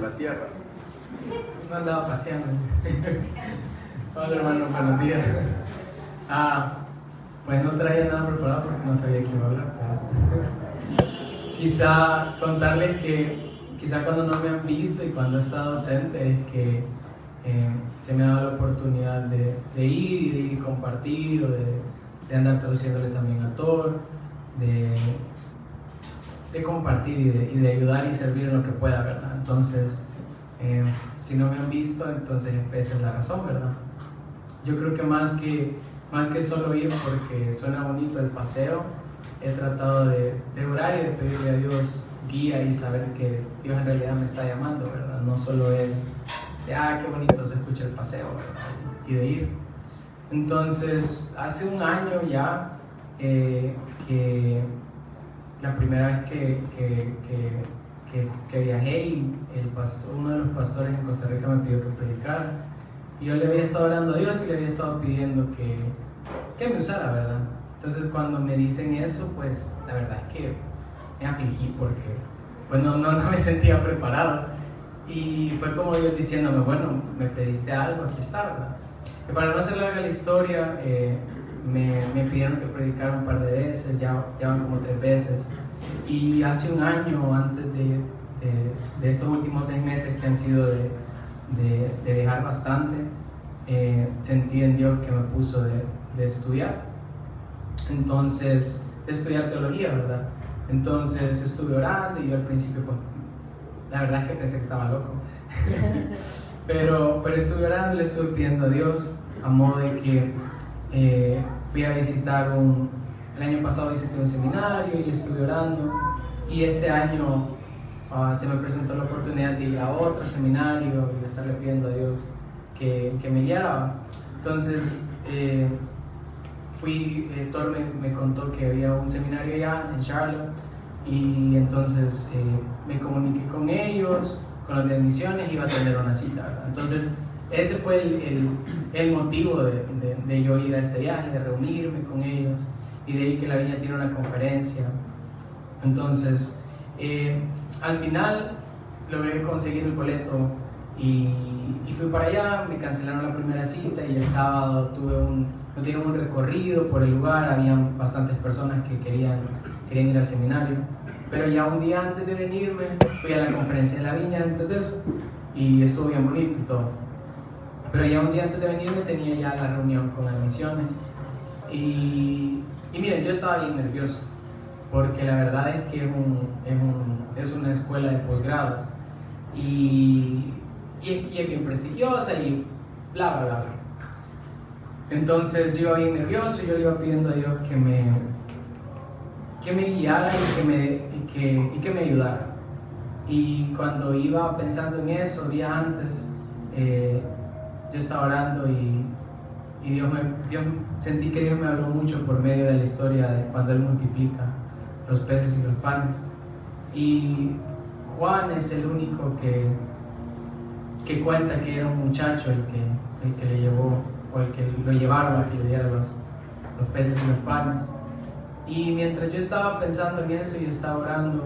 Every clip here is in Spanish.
la tierra. No andaba paseando. Hola hermano, buenos días. Pues no traía nada preparado porque no sabía quién iba a hablar. Quizá contarles que quizá cuando no me han visto y cuando he estado ausente es que se me ha dado la oportunidad de ir y compartir, o de andar traduciéndole también a Thor, de compartir y de ayudar y servir en lo que pueda, ¿verdad? Entonces, si no me han visto, entonces esa es la razón, ¿verdad? Yo creo que más que solo ir porque suena bonito el paseo, he tratado de orar y de pedirle a Dios guía y saber que Dios en realidad me está llamando, ¿verdad? No solo es de, qué bonito se escucha el paseo, ¿verdad? Y de ir. Entonces, hace un año ya, que la primera vez que viajé, y uno de los pastores en Costa Rica me pidió que predicara. Y yo le había estado orando a Dios y le había estado pidiendo que me usara, ¿verdad? Entonces cuando me dicen eso, pues la verdad es que me afligí porque pues no me sentía preparado. Y fue como Dios diciéndome, bueno, me pediste algo, aquí está, ¿verdad? Y para no hacer larga la historia, me pidieron que predicara un par de veces, ya van como 3 veces. Y hace un año, antes de estos últimos 6 meses que han sido de viajar bastante, sentí en Dios que me puso de estudiar. Entonces, de estudiar teología, ¿verdad? Entonces estuve orando y yo al principio, pues, la verdad es que pensé que estaba loco. pero estuve orando y le estuve pidiendo a Dios, a modo de que fui a visitar el año pasado visité un seminario y le estuve orando, y este año se me presentó la oportunidad de ir a otro seminario y de estarle pidiendo a Dios que me guiara. Entonces Thor me contó que había un seminario allá en Charlotte, y entonces me comuniqué con ellos, con los de admisiones, iba a tener una cita, ¿verdad? Entonces ese fue el motivo de yo ir a este viaje, de reunirme con ellos, y de ahí que la Viña tiene una conferencia. Entonces al final logré conseguir el boleto y fui para allá. Me cancelaron la primera cita y el sábado nos dieron un recorrido por el lugar. Habían bastantes personas que querían ir al seminario, pero ya un día antes de venirme fui a la conferencia de la Viña antes de eso, y estuvo bien bonito y todo. Pero ya un día antes de venirme tenía ya la reunión con admisiones, y miren, yo estaba bien nervioso porque la verdad es que es una escuela de posgrados y es bien prestigiosa y bla bla bla. Entonces yo iba bien nervioso y yo le iba pidiendo a Dios que me guiara y que me ayudara. Y cuando iba pensando en eso, días antes, yo estaba orando y sentí que Dios me habló mucho por medio de la historia de cuando Él multiplica los peces y los panes. Y Juan es el único que cuenta que era un muchacho el que le llevó, o el que lo llevaron a que le diera los peces y los panes. Y mientras yo estaba pensando en eso y estaba orando,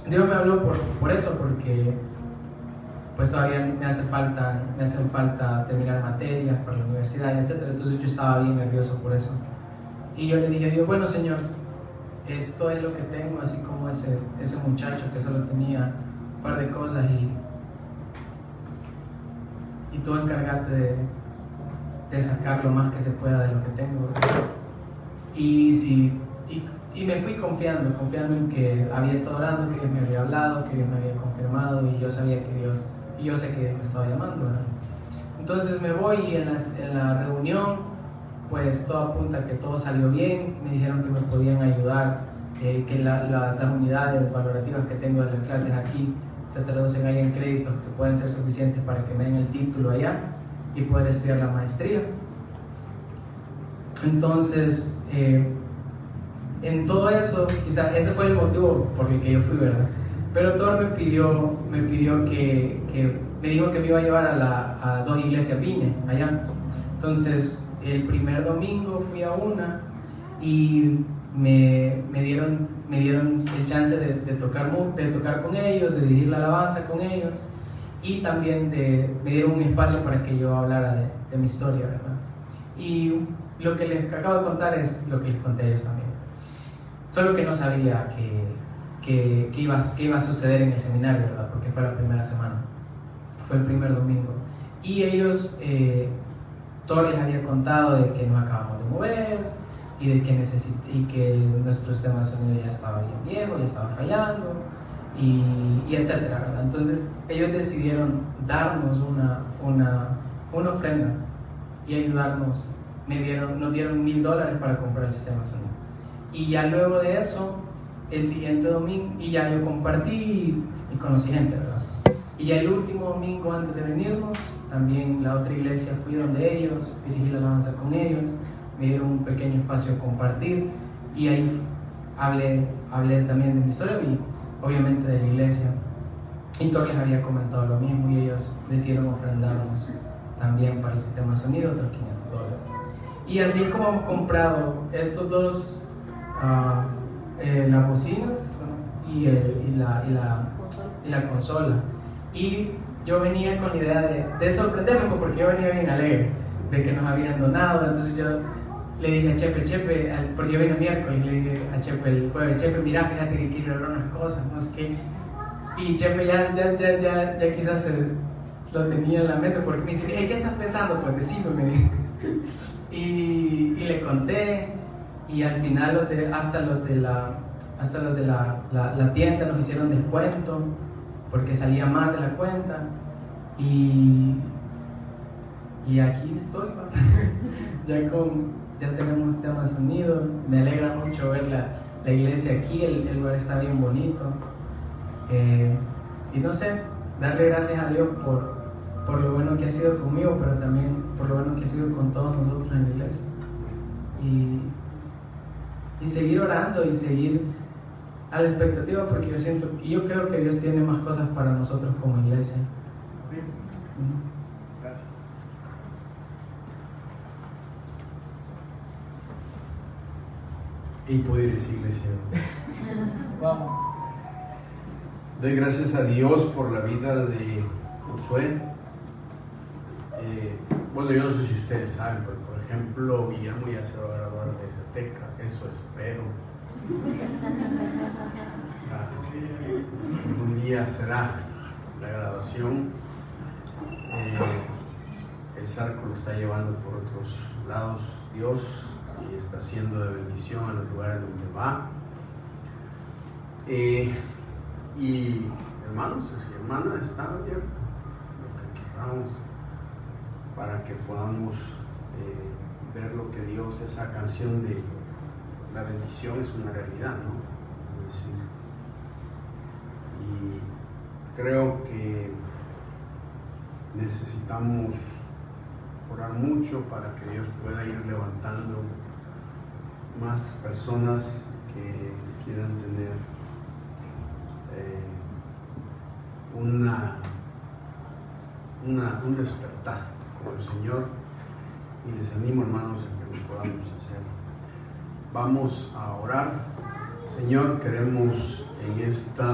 Dios me habló por eso, porque pues todavía me hacen falta terminar materias para la universidad, etc. Entonces yo estaba bien nervioso por eso. Y yo le dije a Dios, bueno Señor, esto es lo que tengo, así como ese muchacho que solo tenía un par de cosas, y tú encárgate de sacar lo más que se pueda de lo que tengo. Y me fui confiando en que había estado orando, que Dios me había hablado, que Dios me había confirmado, y yo sabía yo sé que Dios me estaba llamando, ¿verdad? Entonces me voy, y en la reunión pues todo apunta a que todo salió bien. Me dijeron que me podían ayudar, que las unidades valorativas que tengo de las clases aquí se traducen ahí en créditos que pueden ser suficientes para que me den el título allá y poder estudiar la maestría. Entonces en todo eso, quizá ese fue el motivo por el que yo fui, ¿verdad? Pero Thor me pidió que me dijo que me iba a llevar a 2 iglesias Viña allá. Entonces el primer domingo fui a una, y me dieron el chance de tocar con ellos, de dirigir la alabanza con ellos, y también me dieron un espacio para que yo hablara de mi historia, ¿verdad? Y lo que les acabo de contar es lo que les conté a ellos también, solo que no sabía que iba a suceder en el seminario, ¿verdad? Porque fue la primera semana, fue el primer domingo, y ellos, Thor les había contado de que nos acabamos de mover, y de que nuestro sistema de sonido ya estaba bien viejo, ya estaba fallando, y etcétera, ¿verdad? Entonces ellos decidieron darnos una ofrenda y ayudarnos. Nos dieron $1,000 para comprar el sistema de sonido. Y ya luego de eso, el siguiente domingo, y ya yo compartí y conocí gente, ¿verdad? Y ya el último domingo antes de venirnos, también la otra iglesia, fui donde ellos, dirigí la alabanza con ellos, me dieron un pequeño espacio a compartir, y ahí hablé también de mi historia y obviamente de la iglesia. Y todos les había comentado lo mismo, y ellos decidieron ofrendarnos también para el sistema de sonido otros $500. Y así es como hemos comprado estos dos, las bocinas y la consola. Y yo venía con la idea de sorprenderme, porque yo venía bien alegre de que nos habían donado. Entonces yo le dije a Chepe, porque yo vine el miércoles, le dije a Chepe el jueves: Chepe, mira, fíjate que quiero hablar unas cosas, no sé qué. Y Chepe ya quizás lo tenía en la mente, porque me dice: ¿qué estás pensando? Pues decime, me dice. Y le conté, y al final hasta los de la tienda nos hicieron descuento, porque salía más de la cuenta, y aquí estoy, ¿va? ya tenemos un sistema de sonido. Me alegra mucho ver la iglesia aquí, el lugar está bien bonito, y no sé, darle gracias a Dios por lo bueno que ha sido conmigo, pero también por lo bueno que ha sido con todos nosotros en la iglesia, y seguir orando y seguir a la expectativa, porque yo creo que Dios tiene más cosas para nosotros como iglesia. Gracias. Y puedo ir a esa iglesia. Vamos. Doy gracias a Dios por la vida de Josué. Bueno, yo no sé si ustedes saben, pero por ejemplo, Guillermo ya se va a graduar de Zateca, eso espero. Un día será la graduación. El Zarco lo está llevando por otros lados Dios, y está siendo de bendición a los lugares donde va. Y hermanos y hermanas, está abierto lo que queramos para que podamos ver lo que Dios, esa canción de la bendición es una realidad, ¿no? Es decir, y creo que necesitamos orar mucho para que Dios pueda ir levantando más personas que quieran tener un despertar con el Señor, y les animo, hermanos, a que lo podamos hacer. Vamos a orar. Señor, queremos en esta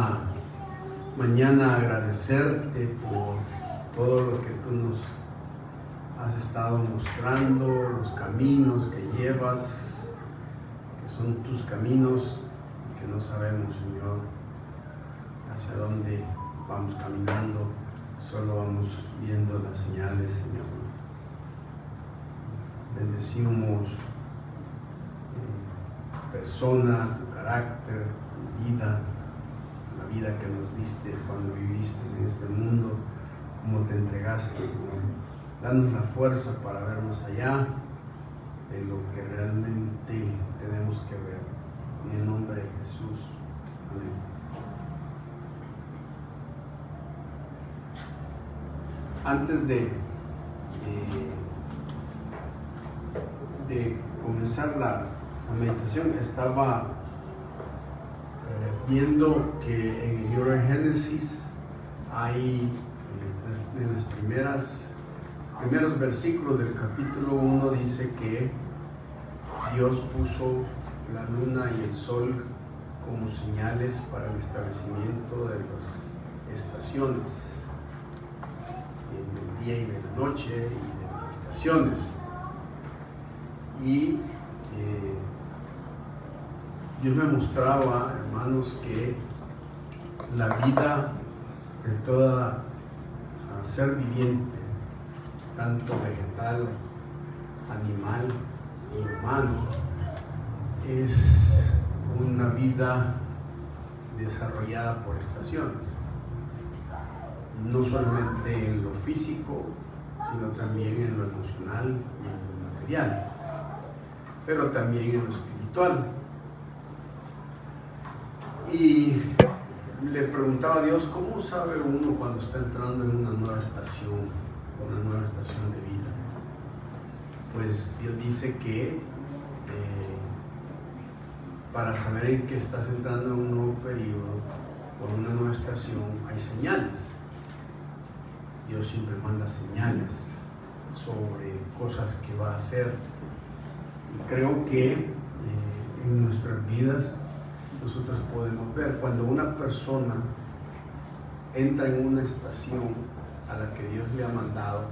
mañana agradecerte por todo lo que tú nos has estado mostrando, los caminos que llevas, que son tus caminos, y que no sabemos, Señor, hacia dónde vamos caminando, solo vamos viendo las señales, Señor. Bendecimos tu persona, tu carácter, tu vida, la vida que nos diste cuando viviste en este mundo, cómo te entregaste, Señor. Danos la fuerza para ver más allá de lo que realmente tenemos que ver. En el nombre de Jesús. Amén. Antes de comenzar la meditación, estaba viendo que en el libro de Génesis hay en los primeros versículos del capítulo 1 dice que Dios puso la luna y el sol como señales para el establecimiento de las estaciones, del día y de la noche y de las estaciones. Y Dios me mostraba, hermanos, que la vida de toda ser viviente, tanto vegetal, animal y humano, es una vida desarrollada por estaciones, no solamente en lo físico, sino también en lo emocional y en lo material, pero también en lo espiritual. Y le preguntaba a Dios, ¿cómo sabe uno cuando está entrando en una nueva estación de vida? Pues Dios dice que para saber en qué estás entrando en un nuevo periodo o en una nueva estación hay señales. Dios siempre manda señales sobre cosas que va a hacer. Y creo que en nuestras vidas nosotros podemos ver cuando una persona entra en una estación a la que Dios le ha mandado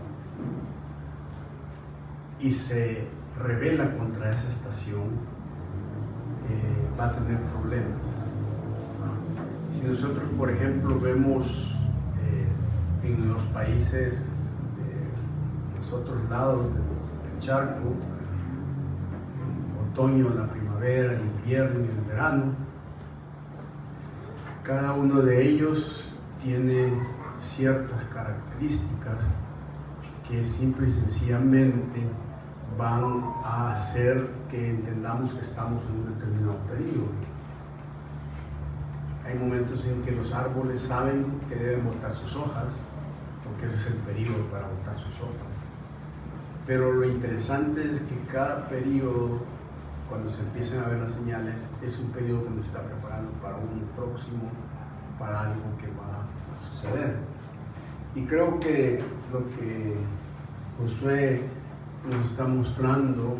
y se rebela contra esa estación, va a tener problemas. Si nosotros, por ejemplo, vemos en los países de los otros lados del charco, el otoño, la primavera, el invierno y el verano, cada uno de ellos tiene ciertas características que simple y sencillamente van a hacer que entendamos que estamos en un determinado periodo. Hay momentos en que los árboles saben que deben botar sus hojas, porque ese es el periodo para botar sus hojas. Pero lo interesante es que cada periodo, cuando se empiezan a ver las señales, es un periodo que nos está preparando para un próximo, para algo que va a suceder. Y creo que lo que Josué nos está mostrando,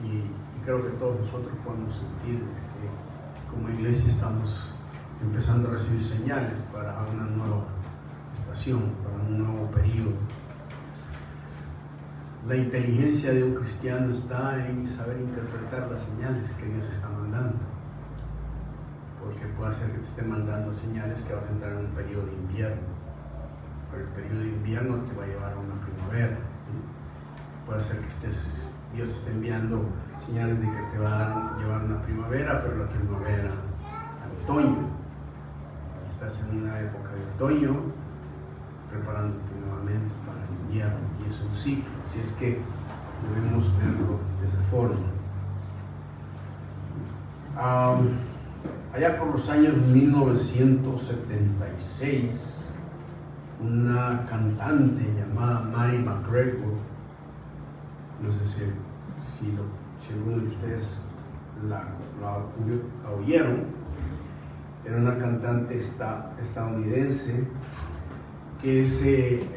y creo que todos nosotros podemos sentir que como iglesia estamos empezando a recibir señales para una nueva estación, para un nuevo periodo. La inteligencia de un cristiano está en saber interpretar las señales que Dios está mandando, porque puede ser que te esté mandando señales que vas a entrar en un periodo de invierno, pero el periodo de invierno te va a llevar a una primavera, ¿sí? Puede ser que Dios te esté enviando señales de que te va a llevar a una primavera, pero la primavera al otoño. Estás en una época de otoño, preparándote nuevamente para el invierno, y es un ciclo, así es que debemos verlo de esa forma. Allá por los años 1976, una cantante llamada Mary McGregor, no sé si alguno de ustedes la oyeron, era una cantante estadounidense que se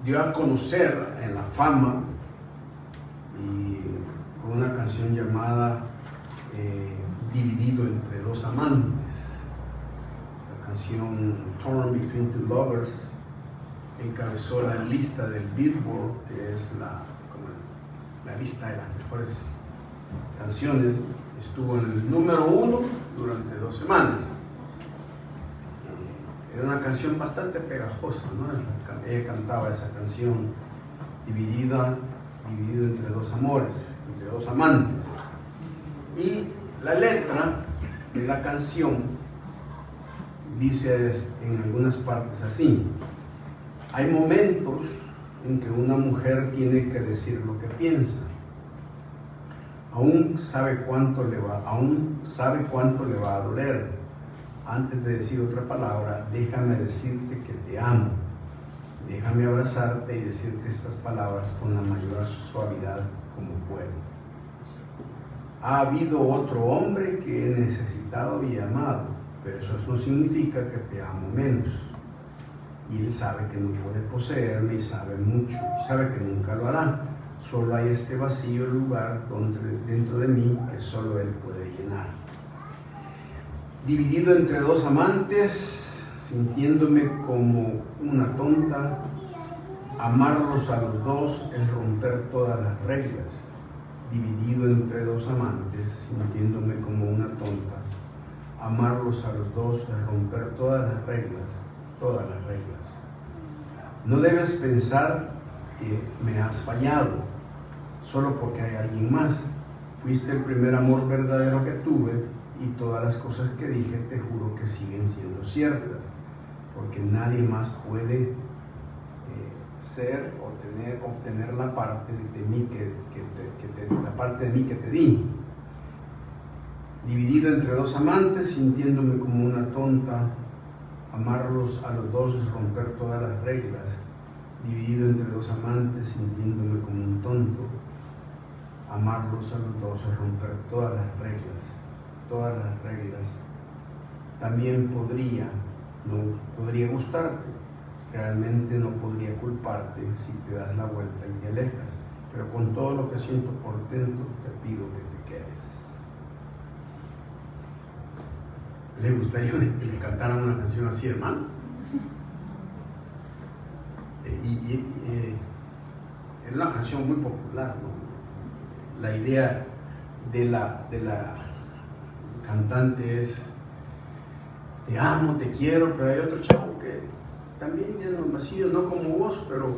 dio a conocer en la fama y con una canción llamada Dividido entre dos amantes. La canción Torn Between Two Lovers encabezó la lista del Billboard, que es la lista de las mejores canciones. Estuvo en el número 1 durante 2 semanas. Era una canción bastante pegajosa, ¿no? Ella cantaba esa canción, dividido entre dos amores, entre dos amantes. Y la letra de la canción dice en algunas partes así: hay momentos en que una mujer tiene que decir lo que piensa. Aún sabe cuánto le va a doler. Antes de decir otra palabra, déjame decirte que te amo. Déjame abrazarte y decirte estas palabras con la mayor suavidad como puedo. Ha habido otro hombre que he necesitado y amado, pero eso no significa que te amo menos. Y él sabe que no puede poseerme y sabe mucho, sabe que nunca lo hará. Solo hay este vacío lugar dentro de mí que solo Él puede llenar. Dividido entre dos amantes, sintiéndome como una tonta, amarlos a los dos es romper todas las reglas. Dividido entre dos amantes, sintiéndome como una tonta, amarlos a los dos es romper todas las reglas, todas las reglas. No debes pensar que me has fallado solo porque hay alguien más. Fuiste el primer amor verdadero que tuve y todas las cosas que dije te juro que siguen siendo ciertas, porque nadie más puede ser o obtener la parte de mí la parte de mí que te di. Dividido entre dos amantes, sintiéndome como una tonta, amarlos a los dos es romper todas las reglas. Dividido entre dos amantes, sintiéndome como un tonto, amarlos a los dos es romper todas las reglas, todas las reglas. También no podría gustarte, realmente no podría culparte si te das la vuelta y te alejas, pero con todo lo que siento por dentro te pido que te quedes. ¿Le gustaría que le cantaran una canción así, hermano? Es una canción muy popular, ¿no? La idea de la cantante es: te amo, te quiero, pero hay otro chavo que también llena los vacíos, no como vos, pero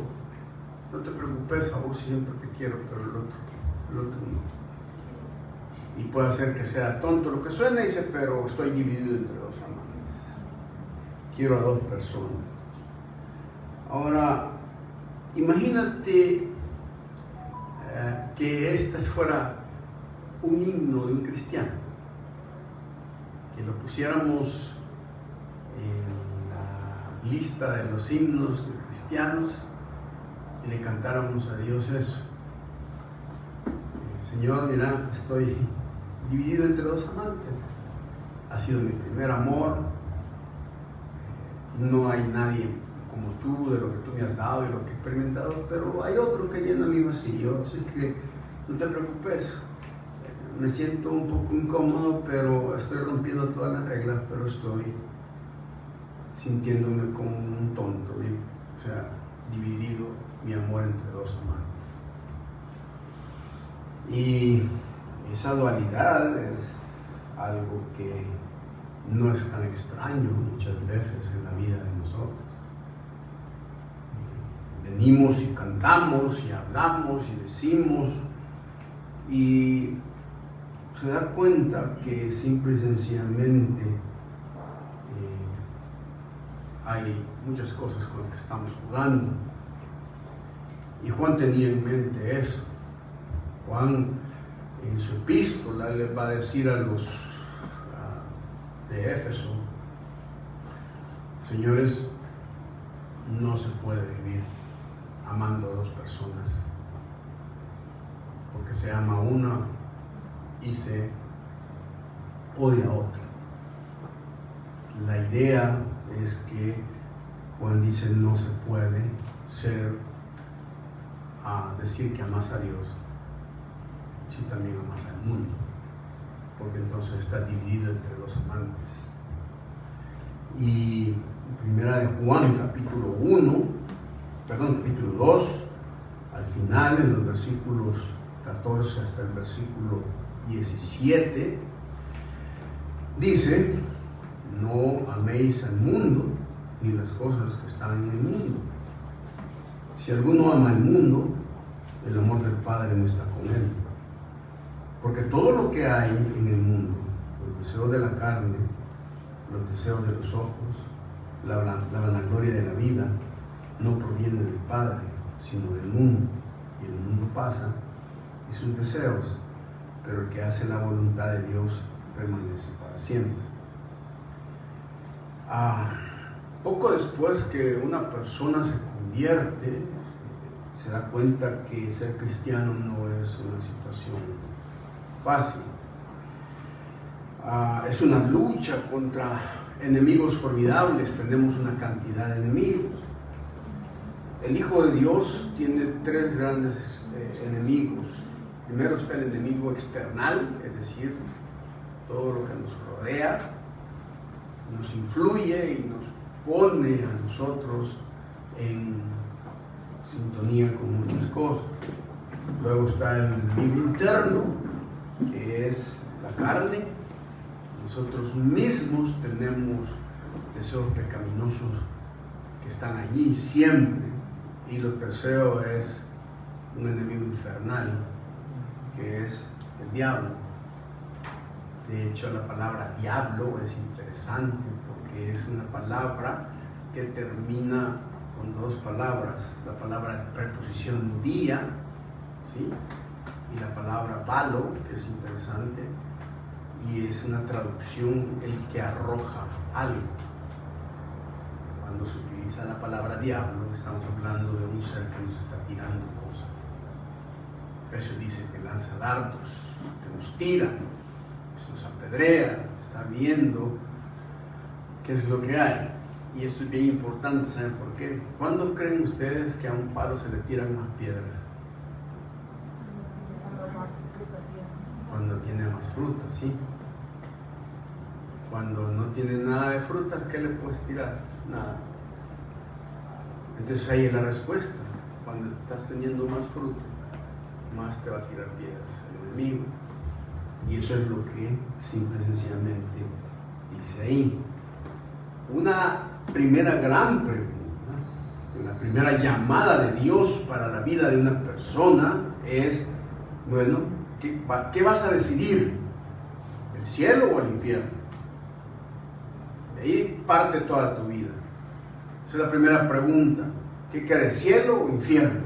no te preocupes, a vos siempre te quiero, pero el otro no. Y puede ser que sea tonto lo que suena, dice, pero estoy dividido entre dos amantes. Quiero a dos personas. Ahora, imagínate que este fuera un himno de un cristiano, que lo pusiéramos en la lista de los himnos de cristianos y le cantáramos a Dios eso. Señor, mira, estoy dividido entre dos amantes. Ha sido mi primer amor. No hay nadie como tú, de lo que tú me has dado y lo que he experimentado, pero hay otro que llena mi vacío, así que no te preocupes. Me siento un poco incómodo, pero estoy rompiendo todas las reglas, pero estoy sintiéndome como un tonto, o sea, dividido mi amor entre dos amantes. Y esa dualidad es algo que no es tan extraño muchas veces en la vida de nosotros. Venimos y cantamos y hablamos y decimos y se da cuenta que simple y sencillamente hay muchas cosas con las que estamos jugando. Y Juan tenía en mente eso. Juan en su epístola le va a decir a los de Éfeso: señores, no se puede vivir amando a dos personas, porque se ama a una y se odia a otra. La idea es que Juan dice: no se puede decir que amas a Dios si también amas al mundo, porque entonces está dividido entre dos amantes. Y primera de Juan, capítulo 2, al final, en los versículos 14 hasta el versículo 17, dice: no améis al mundo ni las cosas que están en el mundo. Si alguno ama al mundo, el amor del Padre no está con él. Porque todo lo que hay en el mundo, los deseos de la carne, los deseos de los ojos, la vanagloria de la vida, no proviene del Padre, sino del mundo. Y el mundo pasa y sus deseos, pero el que hace la voluntad de Dios permanece para siempre. Poco después que una persona se convierte, se da cuenta que ser cristiano no es una situación fácil. Es una lucha contra enemigos formidables. Tenemos una cantidad de enemigos. el Hijo de Dios tiene tres grandes enemigos. Primero está el enemigo external, es decir, todo lo que nos rodea, nos influye y nos pone a nosotros en sintonía con muchas cosas. Luego está el enemigo interno, que es la carne. Nosotros mismos tenemos deseos pecaminosos que están allí siempre. Y lo tercero es un enemigo infernal, que es el diablo. De hecho, la palabra diablo es interesante porque es una palabra que termina con dos palabras. La palabra preposición día, ¿sí? Y la palabra balo, que es interesante, y es una traducción, el que arroja algo. Cuando se utiliza la palabra diablo, estamos hablando de un ser que nos está tirando cosas. Efesios dice que lanza dardos, que nos tira, que nos apedrea, está viendo qué es lo que hay. Y esto es bien importante, ¿saben por qué? ¿Cuándo creen ustedes que a un palo se le tiran más piedras? Cuando tiene más frutas, ¿sí? Cuando no tiene nada de frutas, ¿qué le puedes tirar? Nada. Entonces ahí es la respuesta. Cuando estás teniendo más fruta, más te va a tirar piedras el enemigo. Y eso es lo que simple y sencillamente dice ahí. Una primera gran pregunta, la primera llamada de Dios para la vida de una persona es, bueno, ¿qué vas a decidir? ¿El cielo o el infierno? De ahí parte toda tu vida. Esa es la primera pregunta. ¿Qué quieres, cielo o infierno?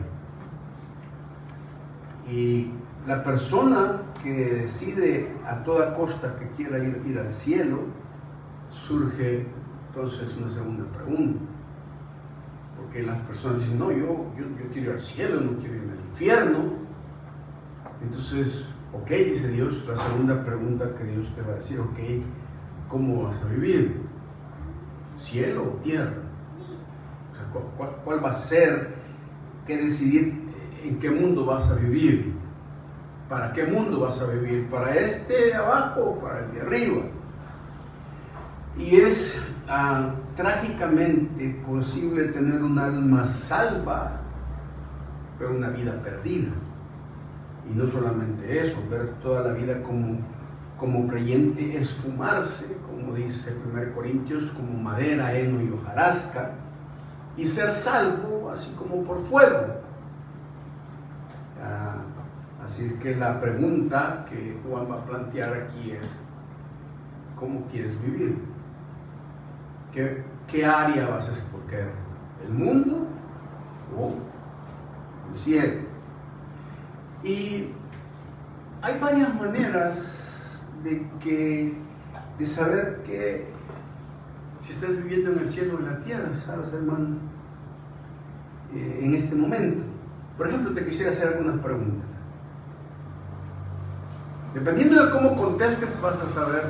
Y la persona que decide a toda costa que quiera ir al cielo, surge entonces una segunda pregunta. Porque las personas dicen, no, yo quiero ir al cielo, no quiero irme al infierno. Entonces, ok, dice Dios, la segunda pregunta que Dios te va a decir, ok, ¿cómo vas a vivir? ¿Cielo o tierra? O sea, ¿cuál va a ser? ¿Qué decidir? ¿En qué mundo vas a vivir? ¿Para qué mundo vas a vivir? ¿Para este de abajo o para el de arriba? Y es trágicamente posible tener un alma salva, pero una vida perdida. Y no solamente eso, ver toda la vida como creyente es fumarse, como dice 1 Corintios, como madera, heno y hojarasca, y ser salvo así como por fuego. Así es que la pregunta que Juan va a plantear aquí es, ¿cómo quieres vivir? ¿Qué área vas a escoger? ¿El mundo o el cielo? Y hay varias maneras de saber que si estás viviendo en el cielo o en la tierra, ¿sabes, hermano? En este momento. Por ejemplo, te quisiera hacer algunas preguntas. Dependiendo de cómo contestes, vas a saber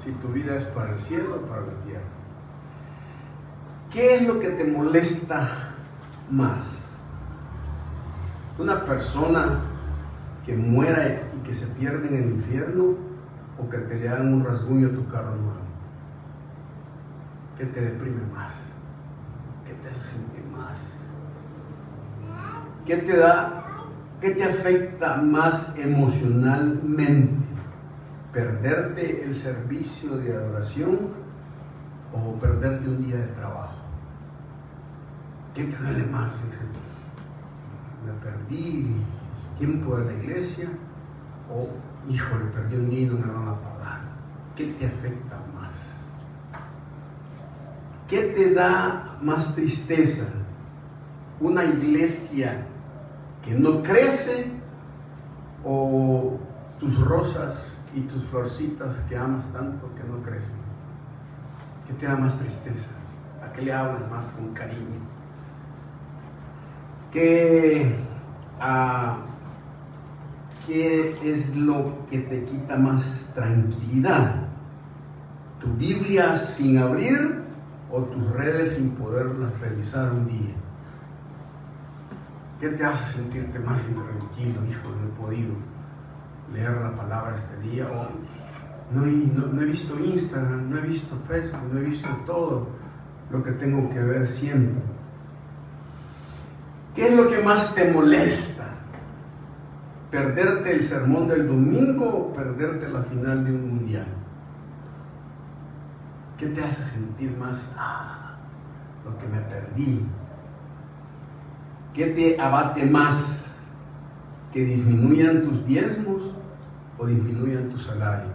si tu vida es para el cielo o para la tierra. ¿Qué es lo que te molesta más? ¿Una persona que muera y que se pierde en el infierno o que te le hagan un rasguño a tu carro nuevo? ¿Qué te deprime más? ¿Qué te hace sentir más? ¿Qué te afecta más emocionalmente? ¿Perderte el servicio de adoración o perderte un día de trabajo? ¿Qué te duele más? ¿Me perdí tiempo de la iglesia? ¿O, híjole, perdí un día y no me van a pagar? ¿Qué te afecta más? ¿Qué te da más tristeza? ¿Una iglesia que no crece o tus rosas y tus florcitas que amas tanto que no crecen? ¿Qué te da más tristeza? ¿A qué le hablas más con cariño? ¿Qué es lo que te quita más tranquilidad? ¿Tu Biblia sin abrir o tus redes sin poderlas revisar un día? ¿Qué te hace sentirte más intranquilo? Hijo, no he podido leer la palabra este día, o no he visto Instagram, no he visto Facebook, no he visto todo lo que tengo que ver siempre. ¿Qué es lo que más te molesta? ¿Perderte el sermón del domingo o perderte la final de un mundial? ¿Qué te hace sentir más? Lo que me perdí. ¿Qué te abate más? ¿Que disminuyan tus diezmos o disminuyan tu salario?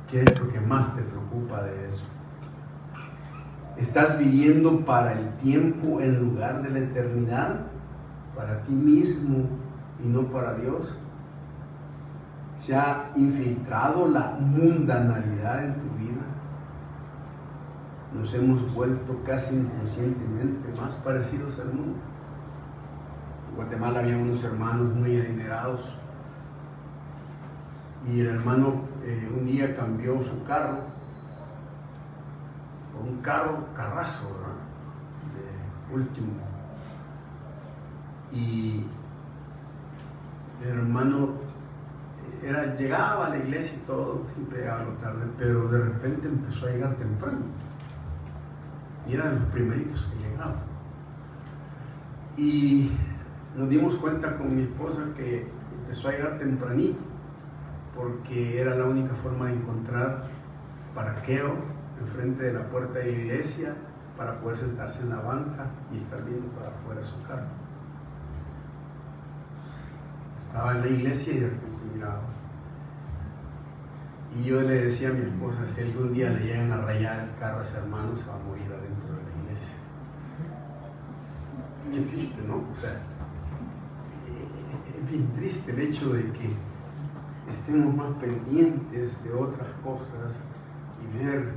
¿Qué es lo que más te preocupa de eso? ¿Estás viviendo para el tiempo en lugar de la eternidad? ¿Para ti mismo y no para Dios? ¿Se ha infiltrado la mundanalidad en tu vida? Nos hemos vuelto casi inconscientemente más parecidos al mundo. En Guatemala había unos hermanos muy adinerados y el hermano un día cambió su carro por un carrazo, ¿verdad? De último. Y el hermano llegaba a la iglesia y todo, siempre llegaba a lo tarde, pero de repente empezó a llegar temprano. Y era de los primeritos que llegaban. Y nos dimos cuenta con mi esposa que empezó a llegar tempranito, porque era la única forma de encontrar parqueo enfrente de la puerta de la iglesia para poder sentarse en la banca y estar viendo para afuera su carro. Estaba en la iglesia y de repente miraba. Y yo le decía a mi esposa, si algún día le llegan a rayar el carro a ese hermano, se va a morir adentro de la iglesia. Qué triste, ¿no? O sea, es bien triste el hecho de que estemos más pendientes de otras cosas y ver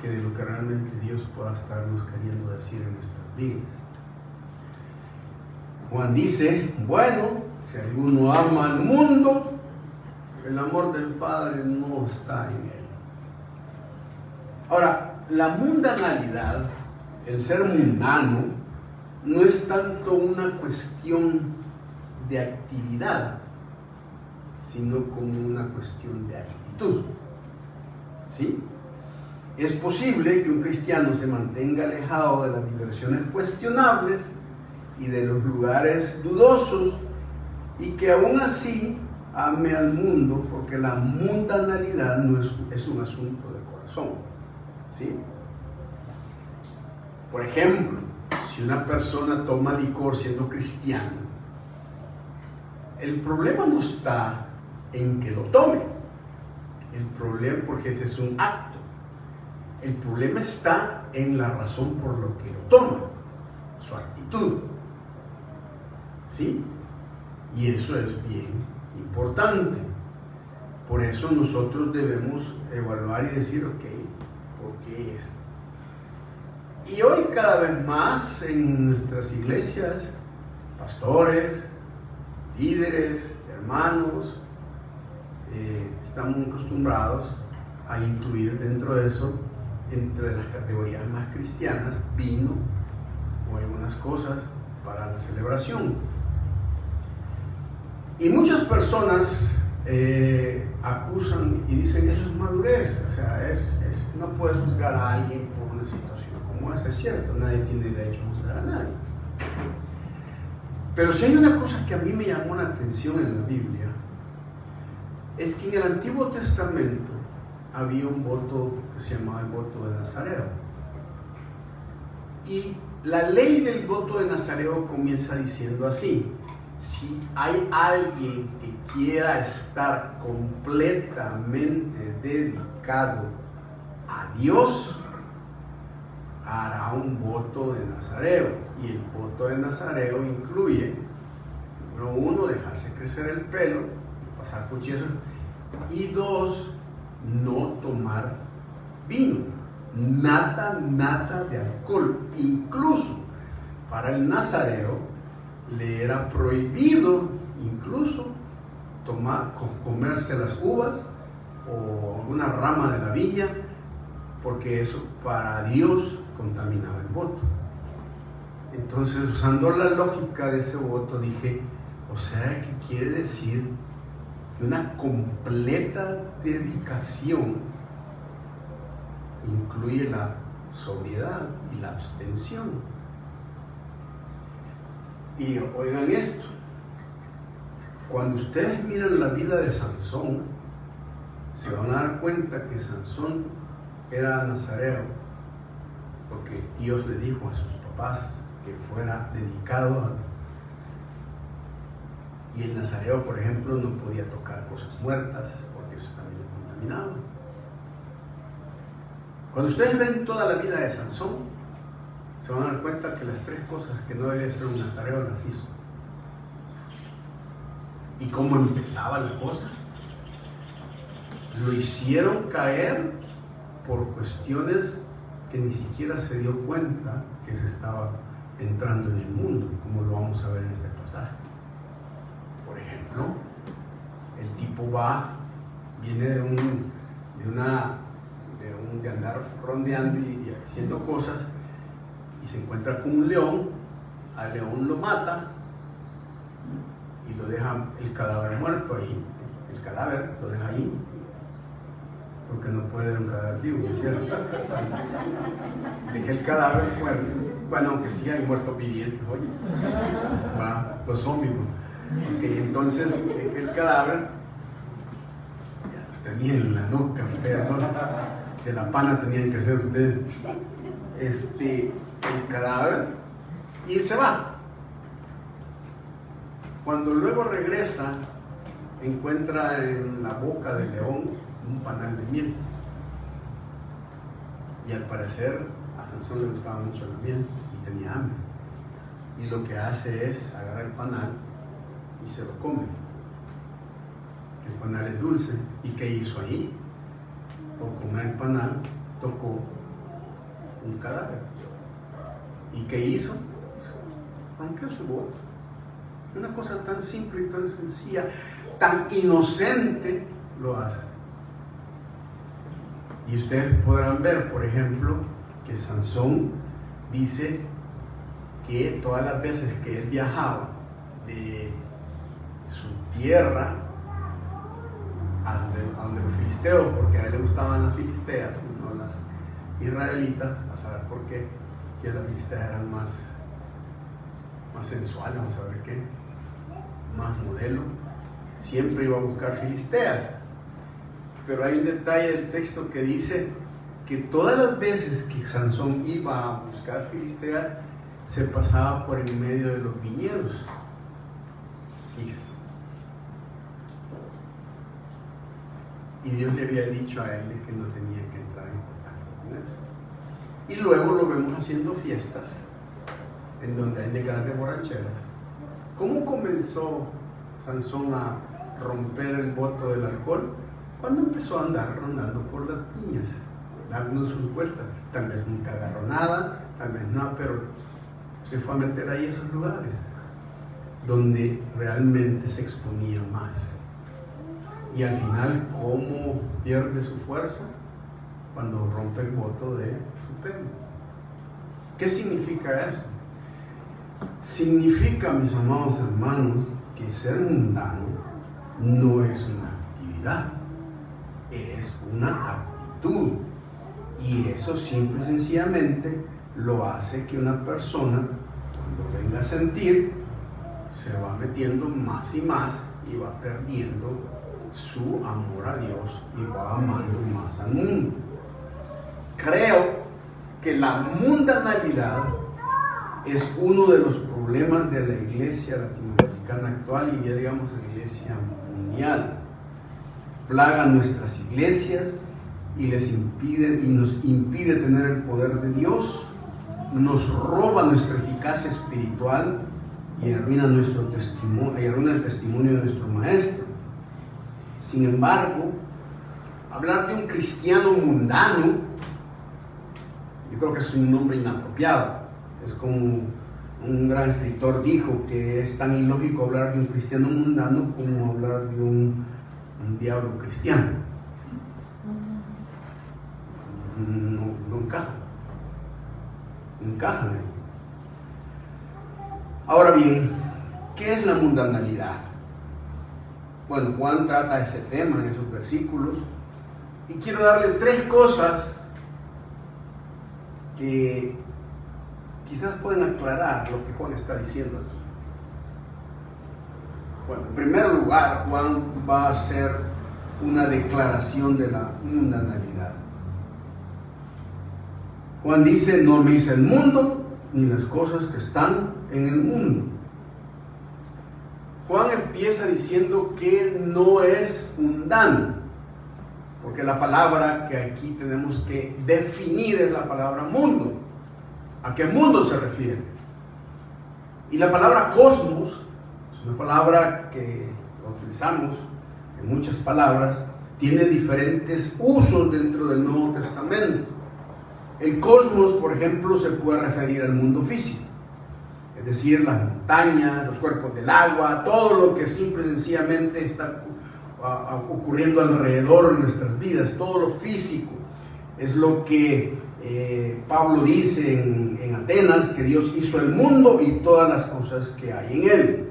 que de lo que realmente Dios pueda estarnos queriendo decir en nuestras vidas. Juan dice, bueno, si alguno ama al mundo, el amor del Padre no está en él. Ahora, la mundanalidad, el ser mundano, no es tanto una cuestión de actividad, sino como una cuestión de actitud. ¿Sí? Es posible que un cristiano se mantenga alejado de las diversiones cuestionables y de los lugares dudosos y que aún así ame al mundo, porque la mundanalidad no es un asunto de corazón. ¿Sí? Por ejemplo, si una persona toma licor siendo cristiano, el problema no está en que lo tome, el problema, porque ese es un acto, el problema está en la razón por lo que lo toma, su actitud. ¿Sí? Y eso es bien importante. Por eso nosotros debemos evaluar y decir, ok, ¿por qué esto? Y hoy cada vez más en nuestras iglesias, pastores, líderes, hermanos, estamos acostumbrados a incluir dentro de eso, entre las categorías más cristianas, vino o algunas cosas para la celebración. Y muchas personas acusan y dicen que eso es madurez, o sea, no puedes juzgar a alguien por una situación como esa, es cierto, nadie tiene derecho a juzgar a nadie. Pero si hay una cosa que a mí me llamó la atención en la Biblia, es que en el Antiguo Testamento había un voto que se llamaba el voto de Nazareo. Y la ley del voto de Nazareo comienza diciendo así: si hay alguien que quiera estar completamente dedicado a Dios, hará un voto de Nazareo. Y el voto de Nazareo incluye, número 1, dejarse crecer el pelo, pasar cuchillos, y 2, no tomar vino, nada de alcohol. Incluso para el nazareo le era prohibido incluso comerse las uvas o alguna rama de la viña, porque eso para Dios contaminaba el voto. Entonces, usando la lógica de ese voto, dije, o sea, ¿qué quiere decir? Que una completa dedicación incluye la sobriedad y la abstención. Y oigan esto, cuando ustedes miran la vida de Sansón, se van a dar cuenta que Sansón era nazareo, porque Dios le dijo a sus papás que fuera dedicado a... Y el nazareo, por ejemplo, no podía tocar cosas muertas, porque eso también lo contaminaba. Cuando ustedes ven toda la vida de Sansón, se van a dar cuenta que las 3 cosas que no debe ser un nazareo las hizo. ¿Y cómo empezaba la cosa? Lo hicieron caer por cuestiones que ni siquiera se dio cuenta que se estaba entrando en el mundo, como lo vamos a ver en este pasaje. Por ejemplo, el tipo viene de andar rondeando y haciendo cosas, y se encuentra con un león. Al león lo mata y lo deja el cadáver muerto ahí. El cadáver lo deja ahí, porque no puede ver un cadáver vivo, ¿es cierto? Deja el cadáver muerto. Bueno, aunque sí hay muertos vivientes, oye, los zombies. Okay, entonces deja el cadáver, ya los tenía en la nuca, ustedes, ¿no? De la pana tenían que ser ustedes. El cadáver, y se va. Cuando luego regresa, encuentra en la boca del león un panal de miel. Y al parecer a Sansón le gustaba mucho la miel y tenía hambre. Y lo que hace es agarrar el panal y se lo come. El panal es dulce. ¿Y qué hizo ahí? Por comer el panal, tocó un cadáver. ¿Y qué hizo? Rompió su voto. Una cosa tan simple y tan sencilla, tan inocente, lo hace. Y ustedes podrán ver, por ejemplo, que Sansón dice que todas las veces que él viajaba de su tierra a donde los filisteos, porque a él le gustaban las filisteas y no las israelitas, a saber por qué, que las filisteas eran más sensuales, vamos a ver qué, más modelo, siempre iba a buscar filisteas. Pero hay un detalle del texto que dice que todas las veces que Sansón iba a buscar filisteas, se pasaba por en medio de los viñedos. Fíjese. Y Dios le había dicho a él que no tenía que entrar en contacto con eso. Y luego lo vemos haciendo fiestas, en donde hay de grandes borracheras. ¿Cómo comenzó Sansón a romper el voto del alcohol? Cuando empezó a andar rondando por las viñas, dando sus vueltas. Tal vez nunca agarró nada, tal vez no, pero se fue a meter ahí a esos lugares donde realmente se exponía más. Y al final, ¿cómo pierde su fuerza? Cuando rompe el voto de su pena. ¿Qué significa eso? Significa, mis amados hermanos, que ser mundano no es una actividad, es una actitud. Y eso simple y sencillamente lo hace que una persona, cuando venga a sentir, se va metiendo más y más y va perdiendo su amor a Dios y va amando más al mundo. Creo que la mundanalidad es uno de los problemas de la iglesia latinoamericana actual y ya digamos la iglesia mundial. Plaga nuestras iglesias y nos impide tener el poder de Dios, nos roba nuestra eficacia espiritual y arruina nuestro testimonio, y arruina el testimonio de nuestro maestro. Sin embargo, hablar de un cristiano mundano, yo creo que es un nombre inapropiado. Es como un gran escritor dijo que es tan ilógico hablar de un cristiano mundano como hablar de un diablo cristiano. No encajan ahí. Ahora bien, ¿qué es la mundanalidad? Bueno, Juan trata ese tema en esos versículos y quiero darle 3 cosas que quizás pueden aclarar lo que Juan está diciendo aquí. Bueno, en primer lugar, Juan va a hacer una declaración de la mundanalidad. Juan dice: no améis el mundo ni las cosas que están en el mundo. Juan empieza diciendo que no es mundano, porque la palabra que aquí tenemos que definir es la palabra mundo. ¿A qué mundo se refiere? Y la palabra cosmos es una palabra que utilizamos en muchas palabras, tiene diferentes usos dentro del Nuevo Testamento. El cosmos, por ejemplo, se puede referir al mundo físico, es decir, las montañas, los cuerpos del agua, todo lo que simple y sencillamente está ocurriendo alrededor de nuestras vidas, todo lo físico. Es lo que Pablo dice en Atenas, que Dios hizo el mundo y todas las cosas que hay en él.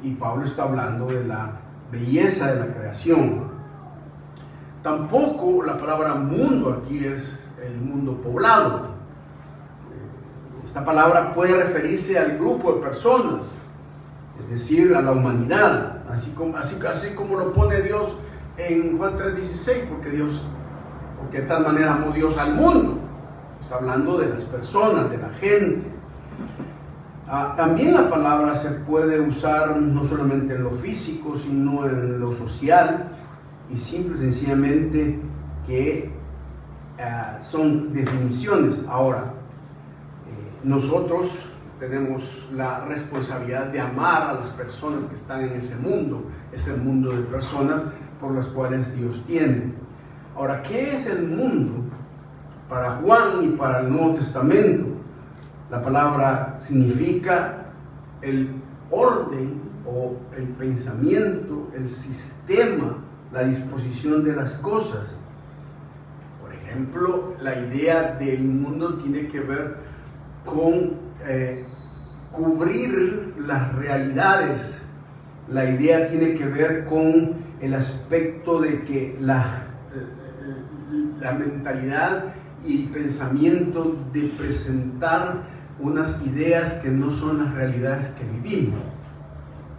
Y Pablo está hablando de la belleza de la creación. Tampoco la palabra mundo aquí es el mundo poblado. Esta palabra puede referirse al grupo de personas, es decir, a la humanidad, así como lo pone Dios en Juan 3:16, porque de tal manera amó Dios al mundo. Está hablando de las personas, de la gente. También la palabra se puede usar no solamente en lo físico, sino en lo social, y simple y sencillamente que son definiciones. Ahora, nosotros tenemos la responsabilidad de amar a las personas que están en ese mundo de personas por las cuales Dios tiene. Ahora, ¿qué es el mundo para Juan y para el Nuevo Testamento? La palabra significa el orden o el pensamiento, el sistema, la disposición de las cosas. Por ejemplo, la idea del mundo tiene que ver con cubrir las realidades. La idea tiene que ver con el aspecto de que la mentalidad y el pensamiento de presentar unas ideas que no son las realidades que vivimos.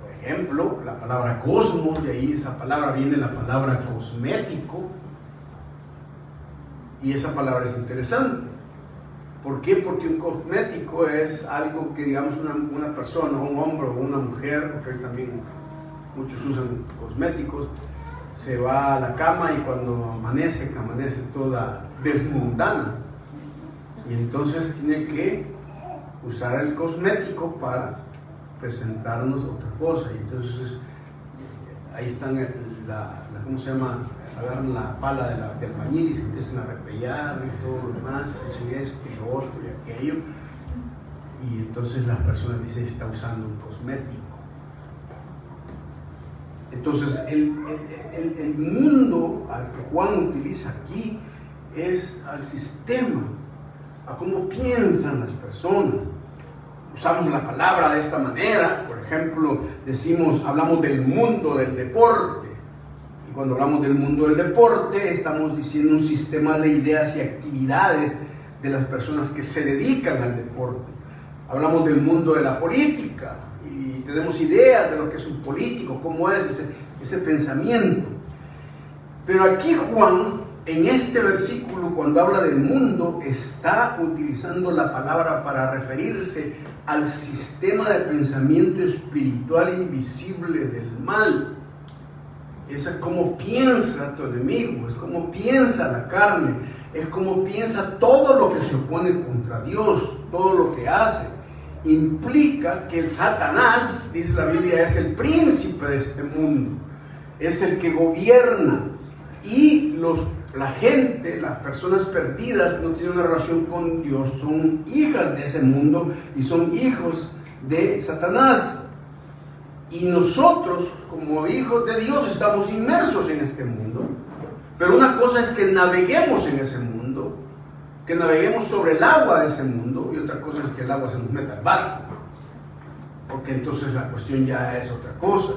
Por ejemplo, la palabra cosmos, de ahí esa palabra viene la palabra cosmético, y esa palabra es interesante. ¿Por qué? Porque un cosmético es algo que, digamos, una persona, un hombre o una mujer, porque hoy también muchos usan cosméticos, se va a la cama y cuando amanece toda desmundana, y entonces tiene que usar el cosmético para presentarnos otra cosa. Y entonces ahí están ¿cómo se llama? Agarran la pala del albañil y se empiezan a repellar y todo lo demás, dicen esto y lo otro y aquello, y entonces las personas dicen: está usando un cosmético. Entonces el mundo al que Juan utiliza aquí es al sistema, a cómo piensan las personas. Usamos la palabra de esta manera. Por ejemplo, hablamos del mundo del deporte, y cuando hablamos del mundo del deporte estamos diciendo un sistema de ideas y actividades de las personas que se dedican al deporte. Hablamos del mundo de la política y tenemos ideas de lo que es un político, cómo es ese pensamiento. Pero aquí Juan, en este versículo, cuando habla del mundo, está utilizando la palabra para referirse al sistema de pensamiento espiritual invisible del mal. Es como piensa tu enemigo, es como piensa la carne, es como piensa todo lo que se opone contra Dios, todo lo que hace. Implica que el Satanás, dice la Biblia, es el príncipe de este mundo, es el que gobierna, y la gente, las personas perdidas que no tienen una relación con Dios, son hijas de ese mundo y son hijos de Satanás. Y nosotros, como hijos de Dios, estamos inmersos en este mundo. Pero una cosa es que naveguemos en ese mundo, que naveguemos sobre el agua de ese mundo, y otra cosa es que el agua se nos meta al barco. porque entonces la cuestión ya es otra cosa.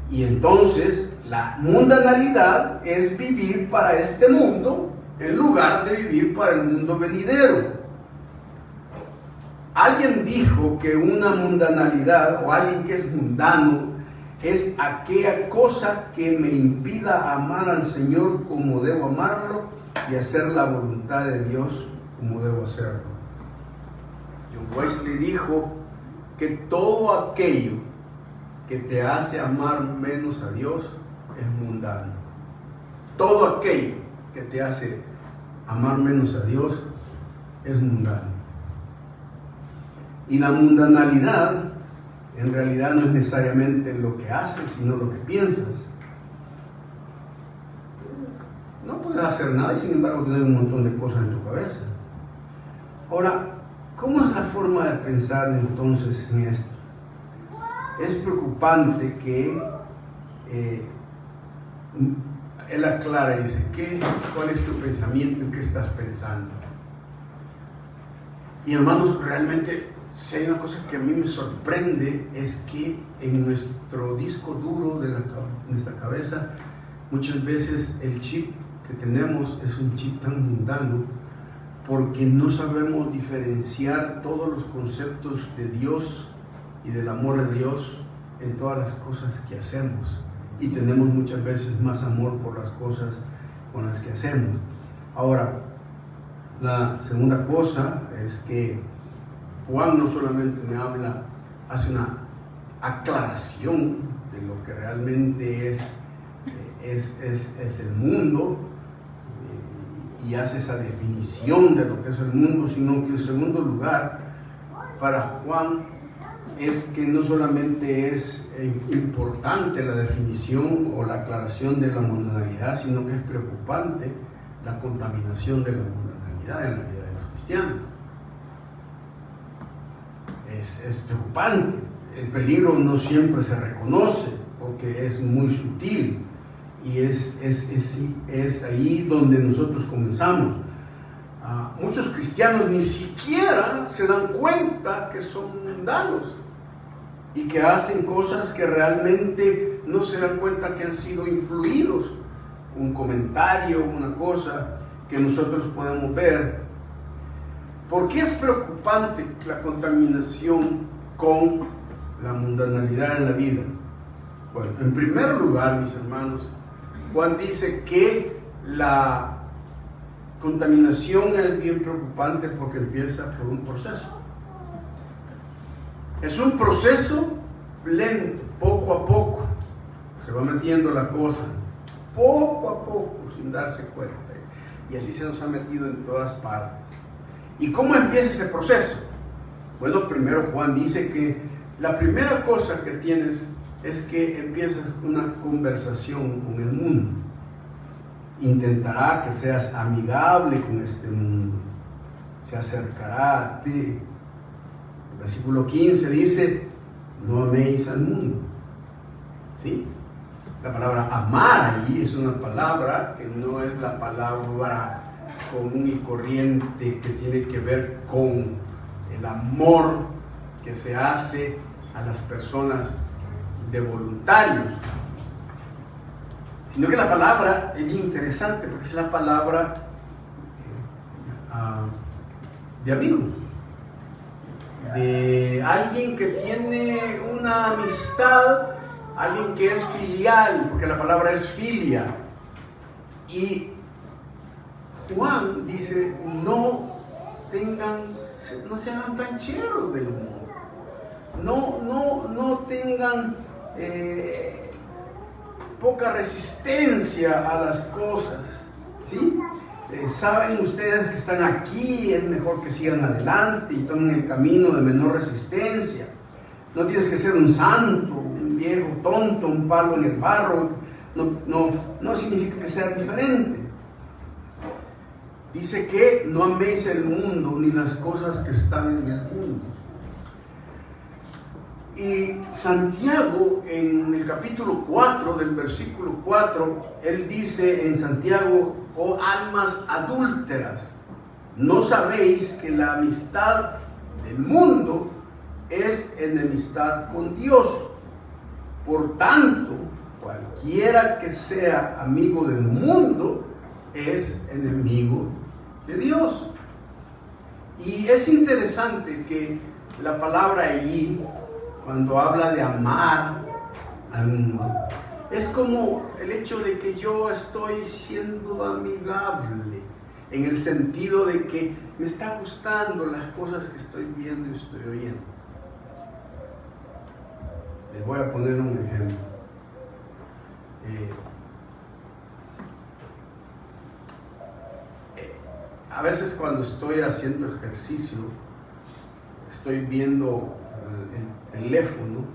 Y entonces la mundanalidad es vivir para este mundo en lugar de vivir para el mundo venidero. Alguien dijo que una mundanalidad o alguien que es mundano es aquella cosa que me impida amar al Señor como debo amarlo y hacer la voluntad de Dios como debo hacerlo. John Wesley dijo que todo aquello que te hace amar menos a Dios es mundano. Todo aquello que te hace amar menos a Dios es mundano. Y la mundanalidad en realidad no es necesariamente lo que haces, sino lo que piensas. No puedes hacer nada y sin embargo tener un montón de cosas en tu cabeza. Ahora, ¿cómo es la forma de pensar entonces en esto? Es preocupante que él aclara y dice, ¿cuál es tu pensamiento y qué estás pensando? Y hermanos, realmente, si hay una cosa que a mí me sorprende, es que en nuestro disco duro de nuestra cabeza, muchas veces el chip que tenemos es un chip tan mundano, porque no sabemos diferenciar todos los conceptos de Dios y del amor de Dios en todas las cosas que hacemos, y tenemos muchas veces más amor por las cosas con las que hacemos. Ahora, la segunda cosa es que Juan no solamente me habla, hace una aclaración de lo que realmente es el mundo, y hace esa definición de lo que es el mundo, sino que en segundo lugar, para Juan, es que no solamente es importante la definición o la aclaración de la mundanalidad, sino que es preocupante la contaminación de la mundanalidad en la vida de los cristianos. Es preocupante. El peligro no siempre se reconoce porque es muy sutil, y es ahí donde nosotros comenzamos. Muchos cristianos ni siquiera se dan cuenta que son mundanos y que hacen cosas que realmente no se dan cuenta que han sido influidos. Un comentario, una cosa que nosotros podemos ver. ¿Por qué es preocupante la contaminación con la mundanalidad en la vida? Bueno, en primer lugar, mis hermanos, Juan dice que la contaminación es bien preocupante porque empieza por un proceso. Es un proceso lento, poco a poco. Se va metiendo la cosa, poco a poco, sin darse cuenta. Y así se nos ha metido en todas partes. ¿Y cómo empieza ese proceso? Bueno, primero Juan dice que la primera cosa que tienes es que empiezas una conversación con el mundo. Intentará que seas amigable con este mundo. Se acercará a ti. El versículo 15 dice, no améis al mundo. ¿Sí? La palabra amar ahí es una palabra que no es la palabra común y corriente que tiene que ver con el amor que se hace a las personas de voluntarios, sino que la palabra es bien interesante porque es la palabra de amigos, de alguien que tiene una amistad, alguien que es filial, porque la palabra es filia. Y Juan dice, no sean tancheros del mundo, no tengan poca resistencia a las cosas, ¿sí? Saben ustedes que están aquí, es mejor que sigan adelante y tomen el camino de menor resistencia. No tienes que ser un santo, un viejo tonto, un palo en el barro, no significa que seas diferente. Dice que no améis el mundo ni las cosas que están en el mundo. Y Santiago, en el capítulo 4 del versículo 4, él dice en Santiago, oh almas adúlteras, ¿no sabéis que la amistad del mundo es enemistad con Dios. Por tanto, cualquiera que sea amigo del mundo es enemigo de Dios. Y es interesante que la palabra allí, cuando habla de amar al mundo, es como el hecho de que yo estoy siendo amigable, en el sentido de que me está gustando las cosas que estoy viendo y estoy oyendo. Les voy a poner un ejemplo. A veces cuando estoy haciendo ejercicio, estoy viendo el teléfono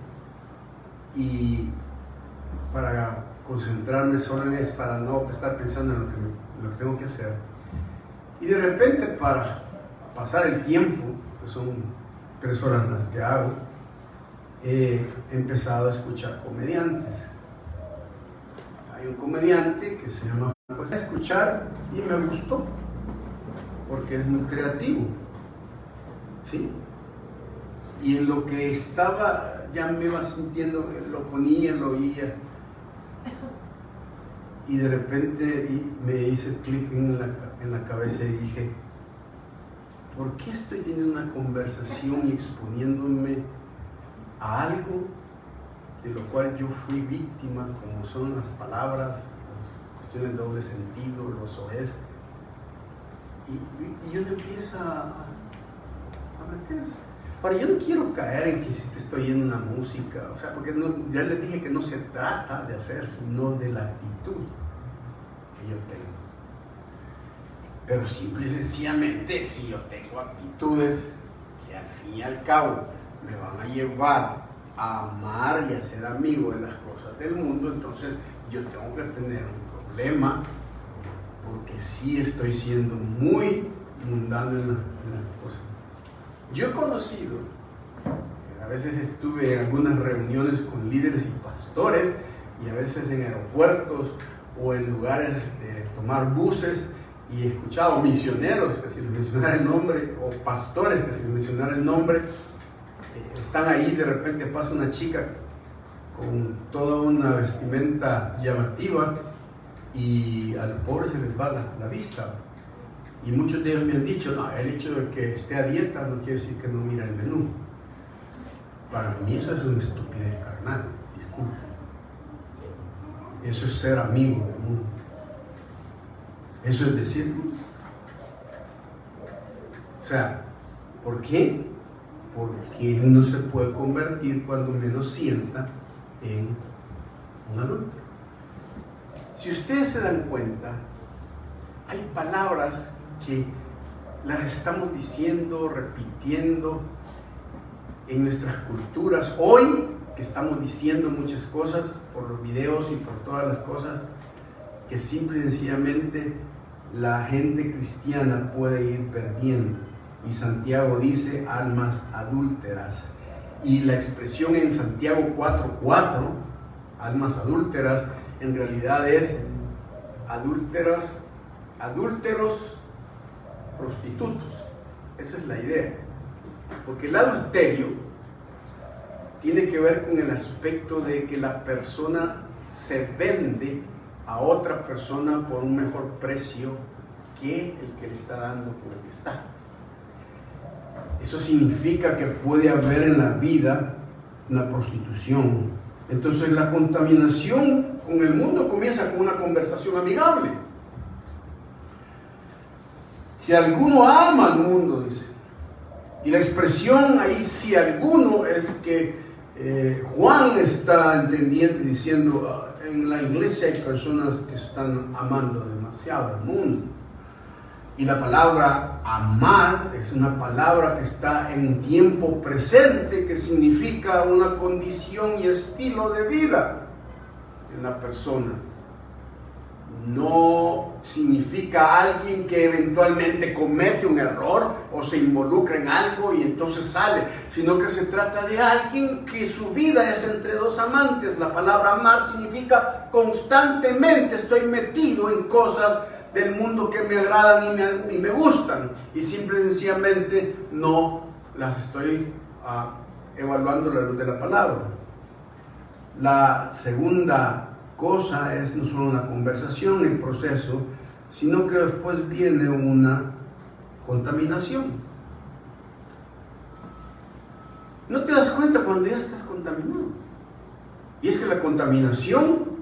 y para concentrarme solo es para no estar pensando en lo que tengo que hacer. Y de repente, para pasar el tiempo, que son 3 horas las que hago, he empezado a escuchar comediantes. Hay un comediante que se llama, pues, a escuchar, y me gustó porque es muy creativo, ¿sí? Y en lo que estaba, ya me iba sintiendo, lo ponía, lo oía, y de repente me hice clic en la cabeza y dije, ¿por qué estoy teniendo una conversación y exponiéndome a algo de lo cual yo fui víctima, como son las palabras, las cuestiones de doble sentido, los oes? Y yo empiezo a meterse. Ahora, yo no quiero caer en que si te estoy oyendo una música, o sea, porque ya les dije que no se trata de hacer, sino de la actitud que yo tengo. Pero simple y sencillamente, si yo tengo actitudes que al fin y al cabo me van a llevar a amar y a ser amigo de las cosas del mundo, entonces yo tengo que tener un problema, porque sí estoy siendo muy mundano en las cosas. Yo he conocido, a veces estuve en algunas reuniones con líderes y pastores, y a veces en aeropuertos o en lugares de tomar buses, y he escuchado misioneros, que si les mencionara el nombre, o pastores, que si les mencionara el nombre, están ahí, de repente pasa una chica con toda una vestimenta llamativa, y a los pobres se les va la vista. Y muchos de ellos me han dicho, no, el hecho de que esté a dieta no quiere decir que no mira el menú. Para mí eso es una estupidez carnal, disculpe. Eso es ser amigo del mundo. Eso es decir, o sea, ¿por qué? Porque uno se puede convertir cuando menos sienta en un adulto. Si ustedes se dan cuenta, hay palabras que las estamos diciendo, repitiendo en nuestras culturas. Hoy, que estamos diciendo muchas cosas por los videos y por todas las cosas, que simple y sencillamente la gente cristiana puede ir perdiendo. Y Santiago dice almas adúlteras. Y la expresión en Santiago 4:4, almas adúlteras, en realidad es adúlteros prostitutos. Esa es la idea. Porque el adulterio tiene que ver con el aspecto de que la persona se vende a otra persona por un mejor precio que el que le está dando por el que está. Eso significa que puede haber en la vida una prostitución. Entonces la contaminación con el mundo comienza con una conversación amigable. Si alguno ama al mundo, dice. Y la expresión ahí, si alguno, es que Juan está entendiendo y diciendo, en la iglesia hay personas que están amando demasiado al mundo. Y la palabra amar es una palabra que está en tiempo presente, que significa una condición y estilo de vida en la persona. No significa alguien que eventualmente comete un error o se involucra en algo y entonces sale, sino que se trata de alguien que su vida es entre dos amantes. La palabra amar significa constantemente estoy metido en cosas del mundo que me agradan y me gustan, y simple y sencillamente no las estoy evaluando la luz de la palabra. La segunda cosa es no solo una conversación en proceso, sino que después viene una contaminación. No te das cuenta cuando ya estás contaminado. Y es que la contaminación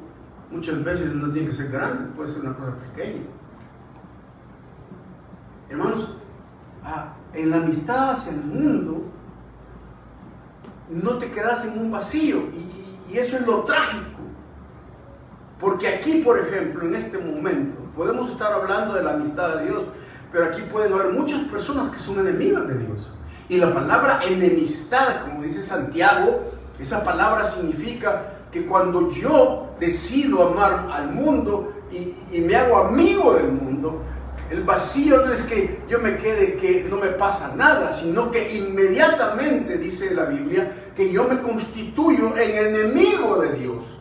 muchas veces no tiene que ser grande, puede ser una cosa pequeña. Hermanos, en la amistad hacia el mundo no te quedas en un vacío, y eso es lo trágico. Porque aquí, por ejemplo, en este momento, podemos estar hablando de la amistad de Dios, pero aquí pueden haber muchas personas que son enemigas de Dios. Y la palabra enemistad, como dice Santiago, esa palabra significa que cuando yo decido amar al mundo y me hago amigo del mundo, el vacío no es que yo me quede que no me pasa nada, sino que inmediatamente, dice la Biblia, que yo me constituyo en enemigo de Dios.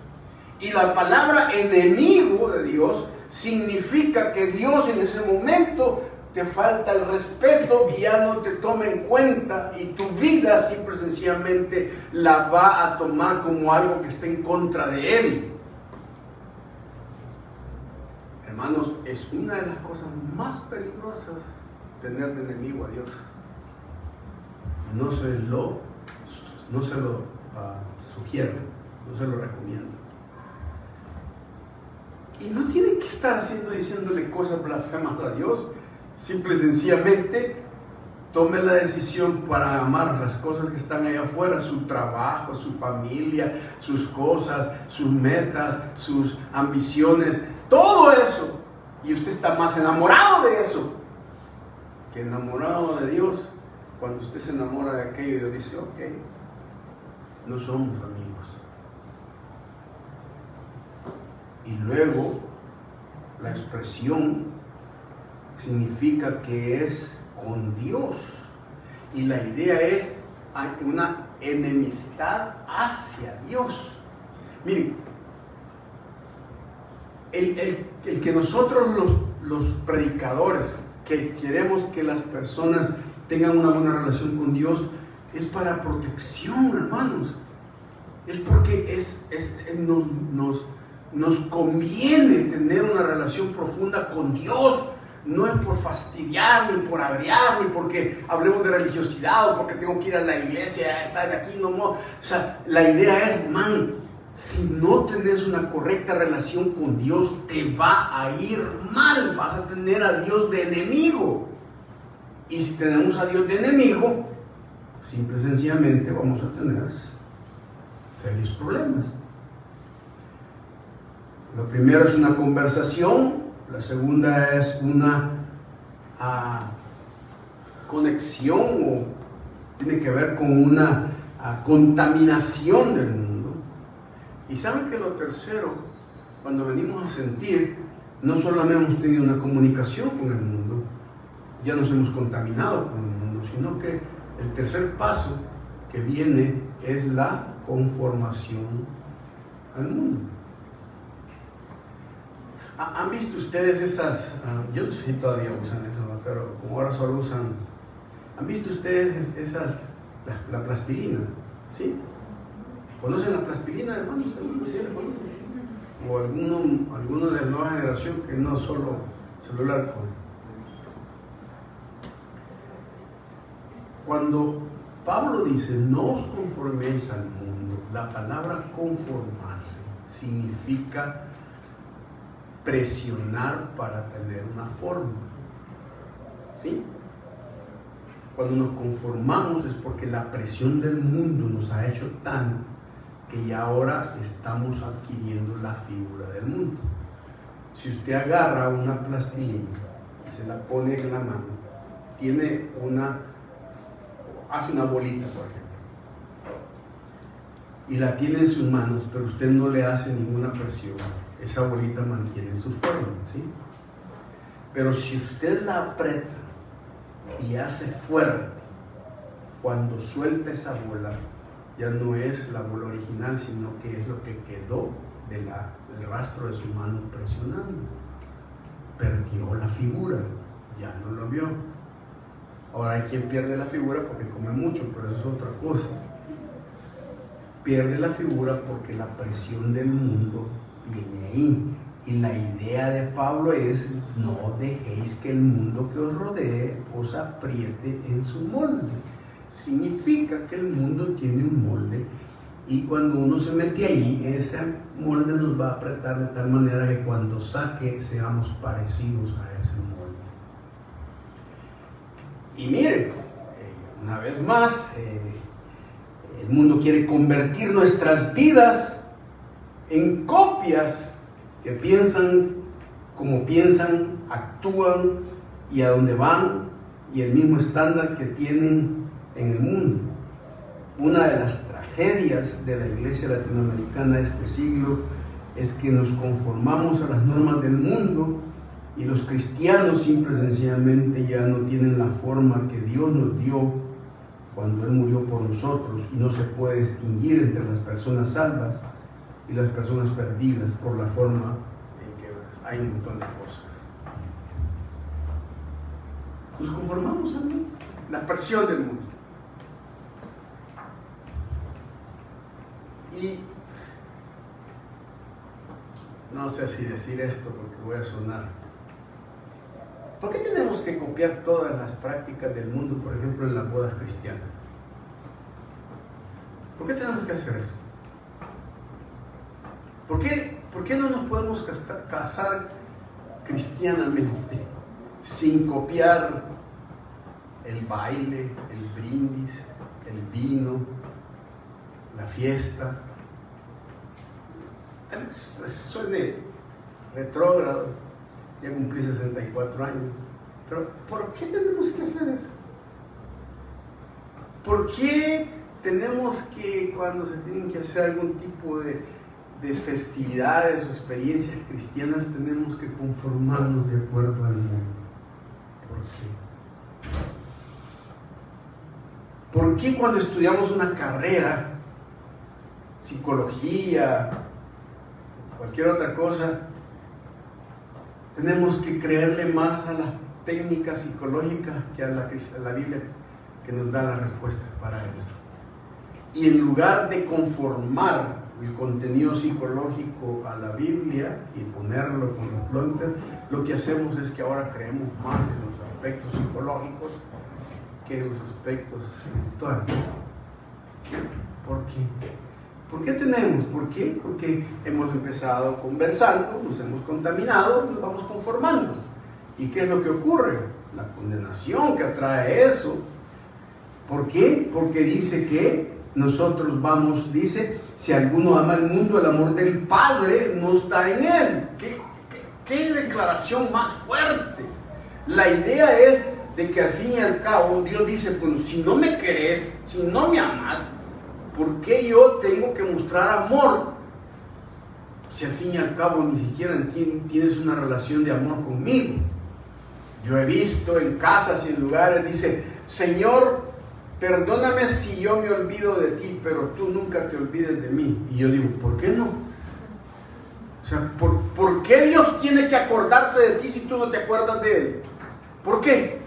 Y la palabra enemigo de Dios significa que Dios en ese momento te falta el respeto y ya no te toma en cuenta, y tu vida simple y sencillamente la va a tomar como algo que está en contra de Él. Hermanos, es una de las cosas más peligrosas tener de enemigo a Dios. No se lo sugiero, no se lo recomiendo. Y no tienen que estar diciéndole cosas blasfemas a Dios. Simple y sencillamente tome la decisión para amar las cosas que están allá afuera, su trabajo, su familia, sus cosas, sus metas, sus ambiciones, todo eso. Y usted está más enamorado de eso que enamorado de Dios. Cuando usted se enamora de aquello, Dios dice, ok, no somos amigos. Y luego la expresión significa que es con Dios, y la idea es una enemistad hacia Dios. Miren, el que nosotros los predicadores que queremos que las personas tengan una buena relación con Dios es para protección, hermanos. Es porque nos conviene tener una relación profunda con Dios. No es por fastidiar, ni por agregar, ni porque hablemos de religiosidad, o porque tengo que ir a la iglesia, estar aquí, no. O sea, la idea es, si no tenés una correcta relación con Dios, te va a ir mal. Vas a tener a Dios de enemigo. Y si tenemos a Dios de enemigo, simple y sencillamente vamos a tener serios problemas. Lo primero es una conversación. La segunda es una conexión, o tiene que ver con una contaminación del mundo. Y saben que lo tercero, cuando venimos a sentir, no solamente hemos tenido una comunicación con el mundo, ya nos hemos contaminado con el mundo, sino que el tercer paso que viene es la conformación al mundo. ¿Han visto ustedes esas, yo no sé si todavía usan eso, pero como ahora solo usan, ¿han visto ustedes la plastilina? ¿Sí? ¿Conocen la plastilina, hermanos? ¿Sí la conocen? O alguno de la nueva generación que no solo celular. Cuando Pablo dice, no os conforméis al mundo, la palabra conformarse significa presionar para tener una forma. ¿Sí? Cuando nos conformamos es porque la presión del mundo nos ha hecho tan que ya ahora estamos adquiriendo la figura del mundo. Si usted agarra una plastilina y se la pone en la mano, hace una bolita, por ejemplo, y la tiene en sus manos, pero usted no le hace ninguna presión, esa bolita mantiene su forma, ¿sí? Pero si usted la aprieta y le hace fuerte, cuando suelta esa bola, ya no es la bola original, sino que es lo que quedó del rastro de su mano presionando. Perdió la figura, ya no lo vio. Ahora hay quien pierde la figura porque come mucho, pero eso es otra cosa. pierde la figura porque la presión del mundo viene ahí. Y la idea de Pablo es: no dejéis que el mundo que os rodee os apriete en su molde. Significa que el mundo tiene un molde, y cuando uno se mete ahí, ese molde nos va a apretar de tal manera que cuando saque seamos parecidos a ese molde. Y miren, una vez más, el mundo quiere convertir nuestras vidas en copias que piensan como piensan, actúan y a dónde van, y el mismo estándar que tienen en el mundo. Una de las tragedias de la iglesia latinoamericana de este siglo es que nos conformamos a las normas del mundo, y los cristianos simple y sencillamente ya no tienen la forma que Dios nos dio cuando Él murió por nosotros, y no se puede distinguir entre las personas salvas y las personas perdidas por la forma en que hay un montón de cosas. Nos conformamos a la presión del mundo. Y no sé si decir esto porque voy a sonar. ¿Por qué tenemos que copiar todas las prácticas del mundo, por ejemplo, en las bodas cristianas? ¿Por qué tenemos que hacer eso? ¿Por qué no nos podemos casar cristianamente sin copiar el baile, el brindis, el vino, la fiesta? Suene retrógrado, ya cumplí 64 años, pero ¿por qué tenemos que hacer eso? ¿Por qué tenemos que, cuando se tienen que hacer algún tipo de festividades o experiencias cristianas, tenemos que conformarnos de acuerdo al mundo? ¿Por qué? ¿Por qué cuando estudiamos una carrera, psicología, cualquier otra cosa, tenemos que creerle más a la técnica psicológica que a la Biblia, que nos da la respuesta para eso? Y en lugar de conformar el contenido psicológico a la Biblia y ponerlo con los plantas, lo que hacemos es que ahora creemos más en los aspectos psicológicos que en los aspectos espirituales. ¿Por qué? ¿Por qué tenemos? ¿Por qué? Porque hemos empezado conversando, nos hemos contaminado, nos vamos conformando. ¿Y qué es lo que ocurre? La condenación que atrae eso. ¿Por qué? Porque dice que nosotros vamos, dice, si alguno ama el mundo, el amor del Padre no está en él. ¿Qué declaración más fuerte? La idea es de que al fin y al cabo Dios dice: pues si no me querés, si no me amas, ¿por qué yo tengo que mostrar amor? Si al fin y al cabo ni siquiera tienes una relación de amor conmigo. Yo he visto en casas y en lugares, dice: Señor, perdóname si yo me olvido de ti, pero tú nunca te olvides de mí. Y yo digo: ¿por qué no? O sea, ¿por qué Dios tiene que acordarse de ti si tú no te acuerdas de Él? ¿Por qué?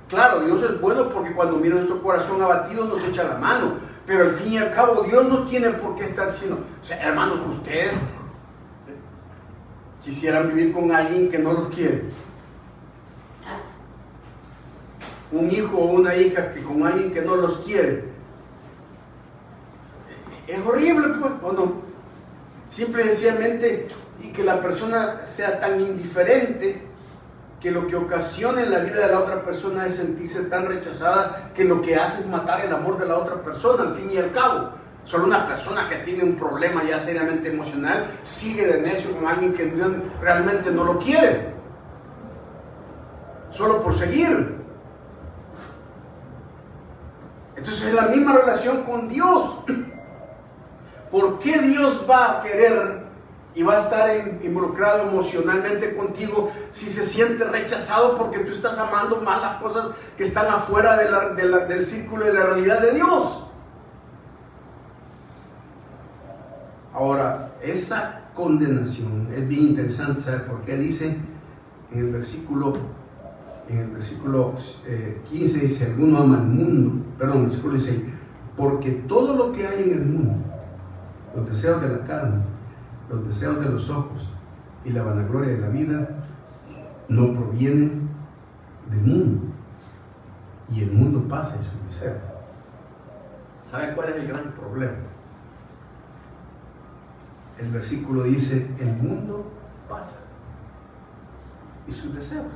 Claro, Dios es bueno porque cuando mira nuestro corazón abatido nos echa la mano, pero al fin y al cabo Dios no tiene por qué estar diciendo: o sea, hermanos, ustedes quisieran vivir con alguien que no los quiere. Un hijo o una hija que con alguien que no los quiere. Es horrible, pues, ¿o no? Simple y sencillamente, y que la persona sea tan indiferente que lo que ocasiona en la vida de la otra persona es sentirse tan rechazada que lo que hace es matar el amor de la otra persona, al fin y al cabo. Solo una persona que tiene un problema ya seriamente emocional sigue de necio con alguien que realmente no lo quiere, solo por seguir. Entonces es la misma relación con Dios. ¿Por qué Dios va a querer y va a estar involucrado emocionalmente contigo si se siente rechazado porque tú estás amando más las cosas que están afuera del círculo de la realidad de Dios? Ahora, esa condenación es bien interesante, ¿sabe por qué? Dice en el versículo 15, dice: alguno ama el mundo, perdón, el versículo 16, Porque todo lo que hay en el mundo, los deseos de la carne, los deseos de los ojos y la vanagloria de la vida, no provienen del mundo. Y el mundo pasa en sus deseos. ¿Sabe cuál es el gran problema? El versículo dice, el mundo pasa y sus deseos.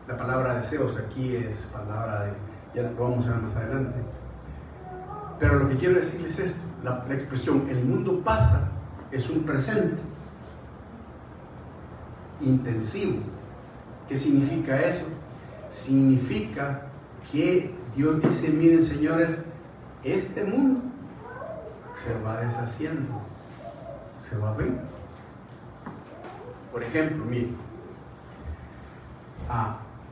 La palabra deseos aquí es palabra de, ya lo vamos a ver más adelante. Pero lo que quiero decirles es esto, la expresión el mundo pasa es un presente intensivo. ¿Qué significa eso? Significa que Dios dice, miren señores, este mundo se va deshaciendo, se va a ver. Por ejemplo, miren,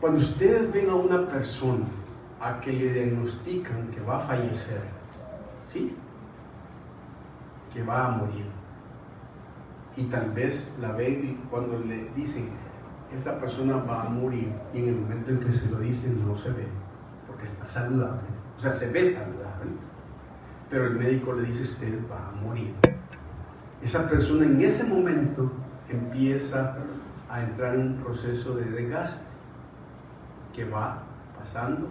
cuando ustedes ven a una persona a que le diagnostican que va a fallecer, ¿sí? Que va a morir, y tal vez la ven y cuando le dicen, esta persona va a morir, y en el momento en que se lo dicen no se ve, porque está saludable, o sea, se ve saludable, pero el médico le dice, usted va a morir. Esa persona en ese momento empieza a entrar en un proceso de desgaste que va pasando,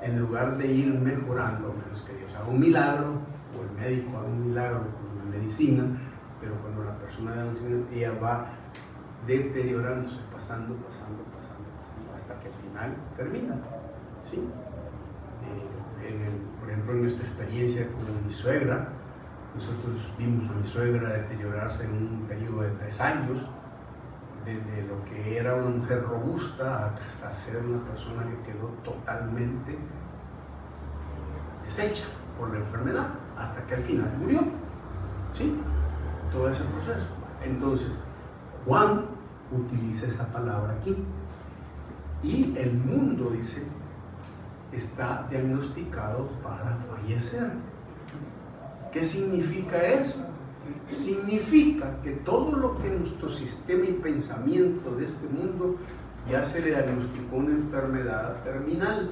en lugar de ir mejorando, menos que Dios haga un milagro, o el médico haga un milagro con la medicina, pero cuando la persona ella va deteriorándose, pasando, hasta que al final termina, ¿sí? Por ejemplo, en nuestra experiencia con mi suegra, nosotros vimos a mi suegra deteriorarse en un periodo de 3 años, desde lo que era una mujer robusta hasta ser una persona que quedó totalmente deshecha por la enfermedad, hasta que al final murió, ¿sí? Todo ese proceso. Entonces, Juan utiliza esa palabra aquí, y el mundo, dice, está diagnosticado para fallecer. ¿Qué significa eso? Significa que todo lo que nuestro sistema y pensamiento de este mundo ya se le diagnosticó una enfermedad terminal,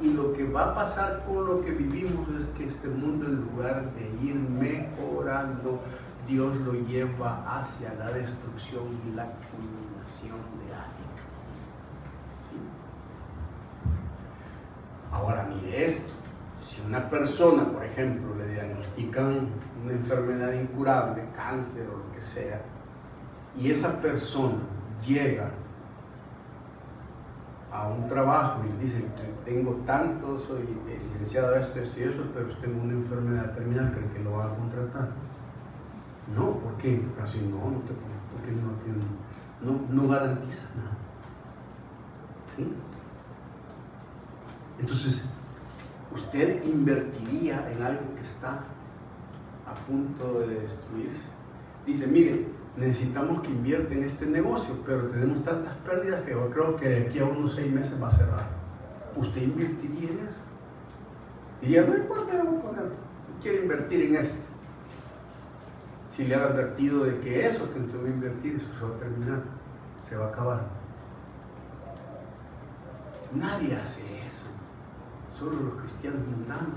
y lo que va a pasar con lo que vivimos es que este mundo, en lugar de ir mejorando, Dios lo lleva hacia la destrucción y la culminación de algo. ¿Sí? Ahora mire esto, si una persona, por ejemplo, le diagnostican una enfermedad incurable, cáncer o lo que sea, y esa persona llega a un trabajo y le dicen, tengo tanto, soy licenciado esto y eso, pero tengo una enfermedad terminal, ¿creen que lo van a contratar? No, ¿por qué? Así porque no garantiza nada. ¿Sí? Entonces, usted invertiría en algo que está a punto de destruirse. Dice, mire, necesitamos que invierta en este negocio, pero tenemos tantas pérdidas que yo creo que de aquí a unos 6 meses va a cerrar. ¿Usted invertiría en eso? Diría, no importa, yo voy a poner, quiero invertir en esto. Si le ha advertido de que eso que usted va a invertir, eso se va a terminar, se va a acabar. Nadie hace eso, solo los cristianos mundanos.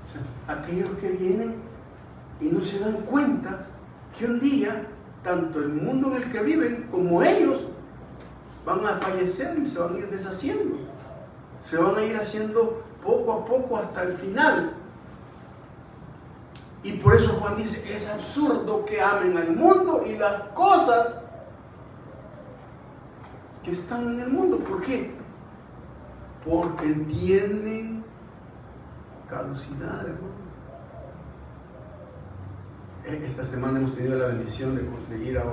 O sea, aquellos que vienen y no se dan cuenta que un día, tanto el mundo en el que viven como ellos van a fallecer y se van a ir deshaciendo. Se van a ir haciendo poco a poco hasta el final. Y por eso Juan dice, es absurdo que amen al mundo y las cosas que están en el mundo. ¿Por qué? Porque tienen caducidad, hermano. Esta semana hemos tenido la bendición de ir a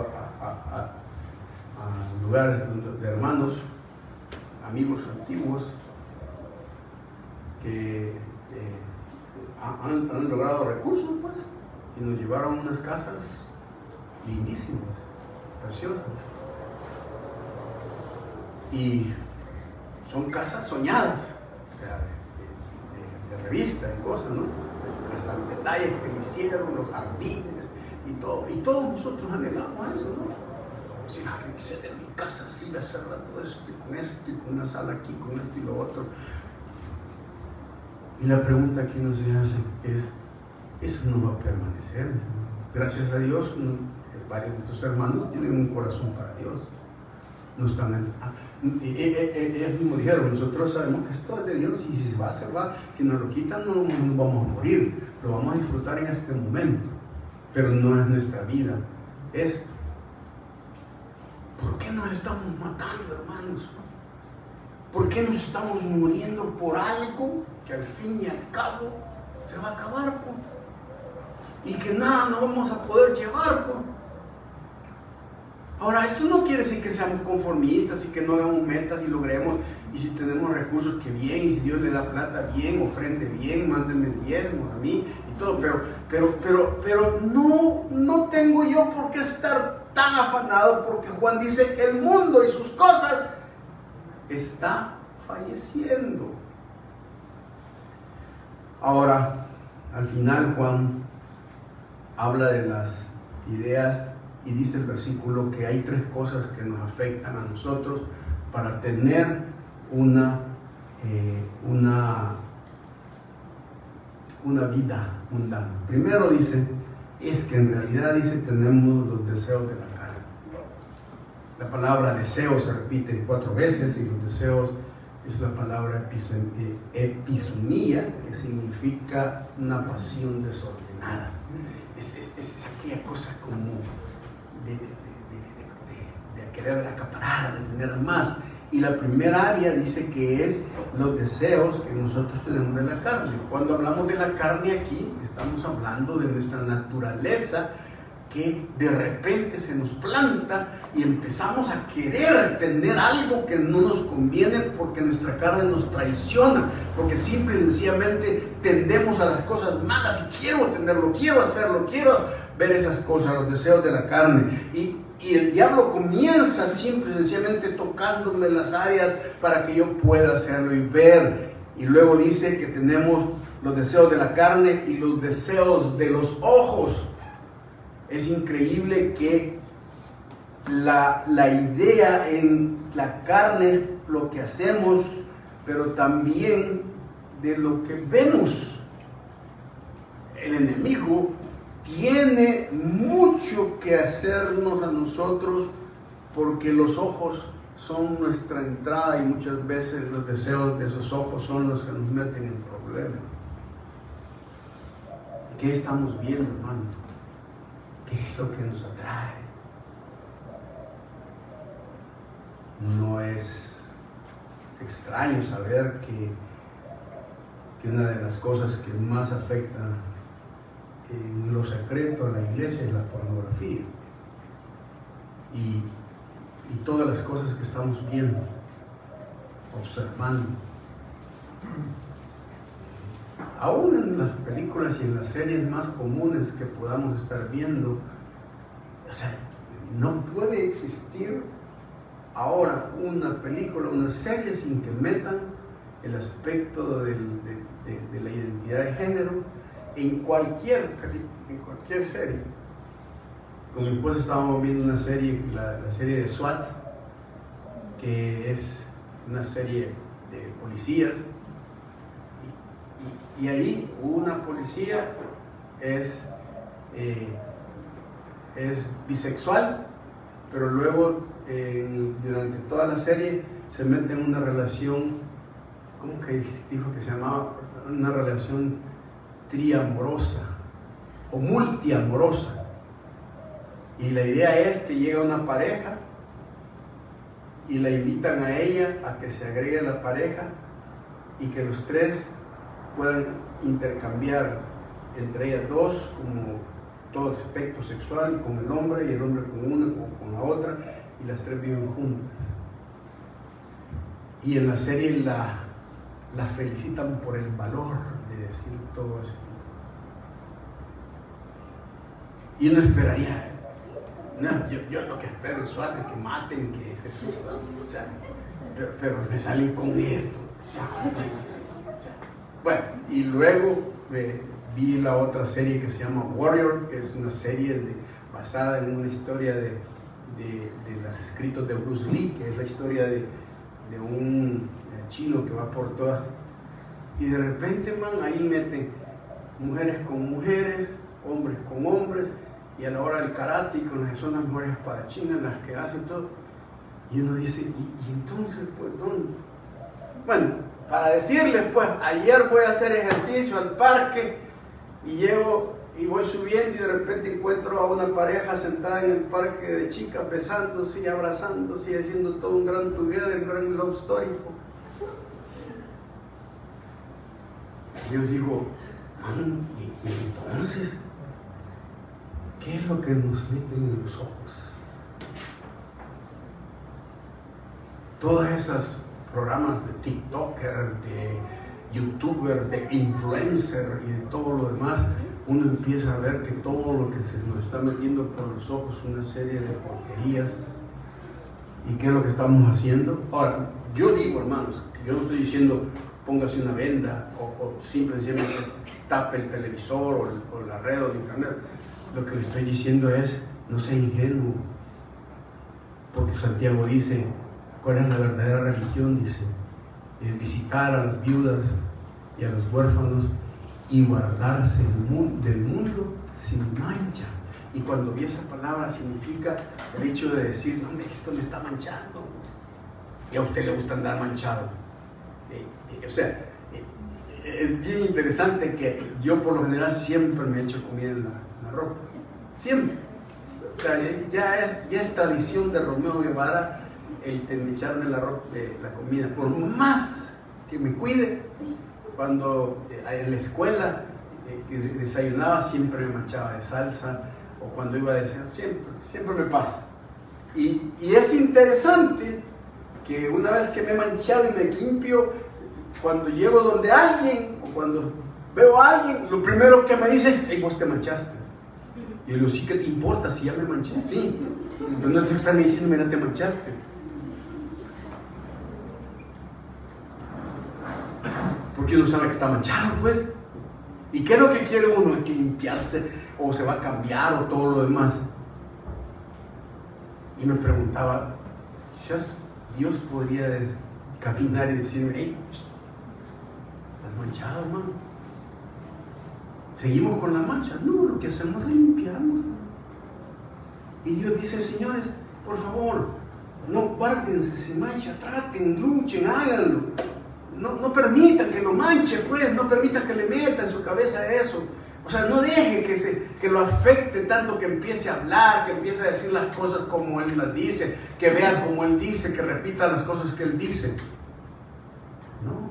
lugares de hermanos, amigos antiguos, que han logrado recursos, pues, y nos llevaron a unas casas lindísimas, preciosas. Y son casas soñadas, o sea, de revista y cosas, ¿no? Hasta los detalles que le hicieron, los jardines y todo. Y todos nosotros anhelamos eso, ¿no? decir, que quise en mi casa así, hacer todo esto y con una sala aquí, con esto y lo otro. Y la pregunta que uno se hace es, eso no va a permanecer. Gracias a Dios, varios de estos hermanos tienen un corazón para Dios. No están ellos mismos dijeron, nosotros sabemos que esto es de Dios y si se va, se va. Si nos lo quitan, no vamos a morir. Lo vamos a disfrutar en este momento. Pero no es nuestra vida. Es, ¿por qué nos estamos matando, hermanos? ¿Por qué nos estamos muriendo por algo que al fin y al cabo se va a acabar, pues? Y que nada no vamos a poder llevar, pues. Ahora, esto no quiere decir que seamos conformistas y que no hagamos metas y logremos, y si tenemos recursos, que bien, y si Dios le da plata, bien, ofrende bien, mándenme diezmos a mí y todo, pero no tengo yo por qué estar tan afanado, porque Juan dice, el mundo y sus cosas está falleciendo. Ahora, al final Juan habla de las ideas y dice el versículo que hay 3 cosas que nos afectan a nosotros para tener una vida mundana. Primero dice, es que en realidad dice, tenemos los deseos de la carne. La palabra deseo se repite 4 veces y los deseos es la palabra episomía, que significa una pasión desordenada. Es aquella cosa como de querer acaparar, de tener más. Y la primera área dice que es los deseos que nosotros tenemos de la carne. Cuando hablamos de la carne aquí, estamos hablando de nuestra naturaleza que de repente se nos planta y empezamos a querer tener algo que no nos conviene porque nuestra carne nos traiciona, porque simple y sencillamente tendemos a las cosas malas y quiero tenerlo, quiero hacerlo, quiero ver esas cosas, los deseos de la carne. Y el diablo comienza simple y sencillamente tocándome las áreas para que yo pueda hacerlo y ver. Y luego dice que tenemos los deseos de la carne y los deseos de los ojos. Es increíble que la idea en la carne es lo que hacemos, pero también de lo que vemos. El enemigo tiene mucho que hacernos a nosotros porque los ojos son nuestra entrada y muchas veces los deseos de esos ojos son los que nos meten en problemas. ¿Qué estamos viendo, hermano? ¿Qué es lo que nos atrae? No es extraño saber que una de las cosas que más afecta en lo secreto a la iglesia es la pornografía y todas las cosas que estamos viendo, observando. Aún en las películas y en las series más comunes que podamos estar viendo, o sea, no puede existir ahora una película, una serie sin que metan el aspecto de la identidad de género en cualquier serie. Con mi esposa estábamos viendo una serie, la serie de SWAT, que es una serie de policías, y ahí una policía es bisexual, pero luego durante toda la serie se mete en una relación, ¿cómo que dijo que se llamaba? Una relación triamorosa o multiamorosa. Y la idea es que llega una pareja y la invitan a ella a que se agregue a la pareja y que los 3 puedan intercambiar entre ellas 2 como todo aspecto sexual, con el hombre y el hombre con una o con la otra, y las 3 viven juntas. Y en la serie la felicitan por el valor de decir todo eso. Y uno esperaría, no, yo lo que espero en SWAT es que maten, que es Jesús, o sea, pero me salen con esto, o sea, bueno, y luego vi la otra serie que se llama Warrior, que es una serie basada en una historia de los escritos de Bruce Lee, que es la historia de un chino que va por todas. Y de repente, man, ahí meten mujeres con mujeres, hombres con hombres, y a la hora del karate, con las que son las mejores espadachines, las que hacen todo. Y uno dice, ¿y entonces, pues, dónde? Bueno, para decirles, pues, ayer voy a hacer ejercicio al parque y llego y voy subiendo y de repente encuentro a una pareja sentada en el parque de chicas besándose y abrazándose y haciendo todo un gran together, un gran love story. Y yo digo, ¿y entonces qué es lo que nos meten en los ojos? Todas esas programas de TikToker, de YouTuber, de influencer y de todo lo demás, uno empieza a ver que todo lo que se nos está metiendo por los ojos es una serie de porquerías. ¿Y qué es lo que estamos haciendo? Ahora, yo digo, hermanos, que yo no estoy diciendo póngase una venda o simplemente tape el televisor o la red o el internet. Lo que le estoy diciendo es, no sea ingenuo, porque Santiago dice, ¿cuál es la verdadera religión? Dice, es visitar a las viudas y a los huérfanos y guardarse del mundo sin mancha. Y cuando vi esa palabra significa el hecho de decir, no, esto le está manchando. Y a usted le gusta andar manchado. O sea, es bien interesante que yo por lo general siempre me echo comida en la ropa. Siempre. O sea, ya es tradición de Romeo Guevara el echarme la comida. Por más que me cuide, cuando en la escuela desayunaba siempre me manchaba de salsa, o cuando iba a desayunar, siempre me pasa. Y es interesante que una vez que me he manchado y me limpio, cuando llego donde alguien, o cuando veo a alguien, lo primero que me dice es, hey, vos te manchaste. Y yo digo, sí, ¿qué te importa si ya me manché? Sí. Pero no te están diciendo, mira, te manchaste. Porque uno sabe que está manchado, pues. ¿Y qué es lo que quiere uno? ¿Hay que limpiarse? ¿O se va a cambiar? ¿O todo lo demás? Y me preguntaba, quizás Dios podría caminar y decirme, hey, ¿estás manchado, hermano? ¿Seguimos con la mancha? No, lo que hacemos es limpiarnos. Y Dios dice, señores, por favor, no guárdense si mancha, traten, luchen, háganlo. No permitan que lo manche, pues, no permitan que le meta en su cabeza eso. O sea, no deje que lo afecte tanto que empiece a hablar, que empiece a decir las cosas como Él las dice, que vea como Él dice, que repita las cosas que Él dice. No.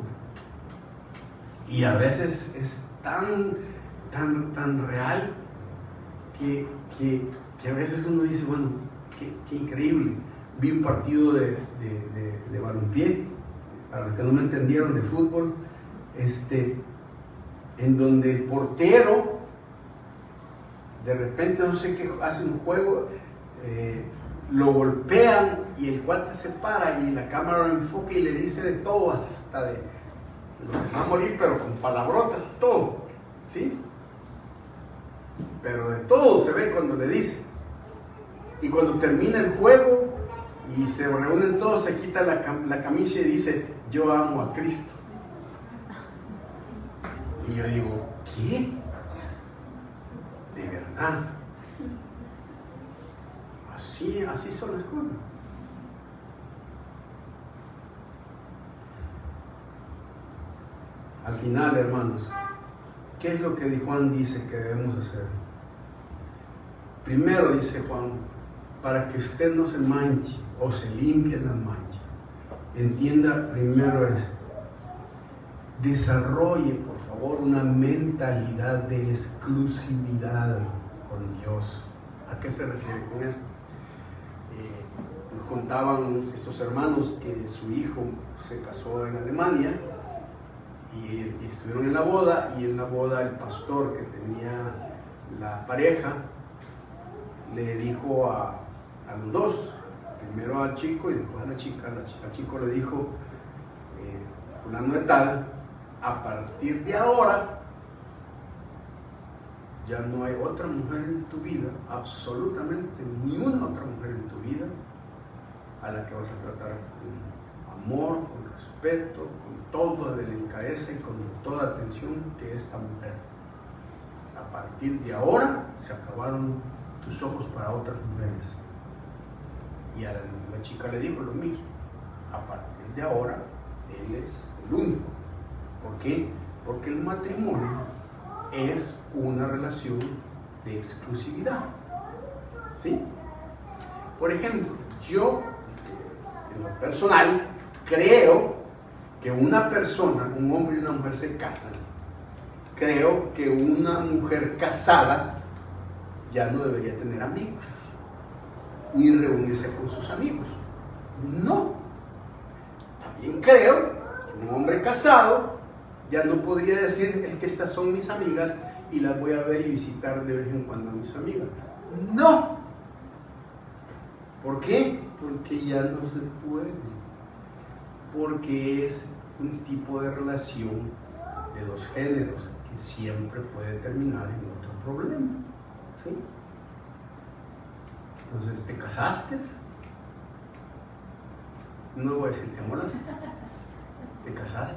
Y a veces es tan real que a veces uno dice, bueno, qué increíble. Vi un partido de balompié, para los que no me entendieron, de fútbol, en donde el portero de repente no sé qué hace un juego, lo golpean y el cuate se para y la cámara lo enfoca y le dice de todo, hasta de lo que se va a morir, pero con palabrotas y todo, ¿sí? Pero de todo se ve cuando le dice. Y cuando termina el juego y se reúnen todos, se quita la camisa y dice, yo amo a Cristo. Y yo digo, ¿qué? De verdad. Así son las cosas. Al final, hermanos, ¿qué es lo que Juan dice que debemos hacer? Primero dice Juan, para que usted no se manche o se limpie la mancha, entienda primero esto. Desarrolle, por favor, una mentalidad de exclusividad con Dios. ¿A qué se refiere con esto? Nos contaban estos hermanos que su hijo se casó en Alemania y estuvieron en la boda, y en la boda el pastor que tenía la pareja le dijo a los dos, primero al chico y después a la chica. Al chico le dijo, fulano de tal, a partir de ahora ya no hay otra mujer en tu vida, absolutamente ni una otra mujer en tu vida, a la que vas a tratar con amor, con respeto, con toda delicadeza y con toda atención que esta mujer. A partir de ahora se acabaron tus ojos para otras mujeres. Y a la chica le dijo lo mismo. A partir de ahora, él es el único. ¿Por qué? Porque el matrimonio es una relación de exclusividad. ¿Sí? Por ejemplo, yo, en lo personal, creo que una persona, un hombre y una mujer se casan. Creo que una mujer casada ya no debería tener amigos, ni reunirse con sus amigos. No. También creo que un hombre casado ya no podría decir, es que estas son mis amigas y las voy a ver y visitar de vez en cuando a mis amigas. No. ¿Por qué? Porque ya no se puede. Porque es un tipo de relación de dos géneros que siempre puede terminar en otro problema. ¿Sí? Entonces, ¿te casaste? No voy a decir te amolaste. ¿Te casaste?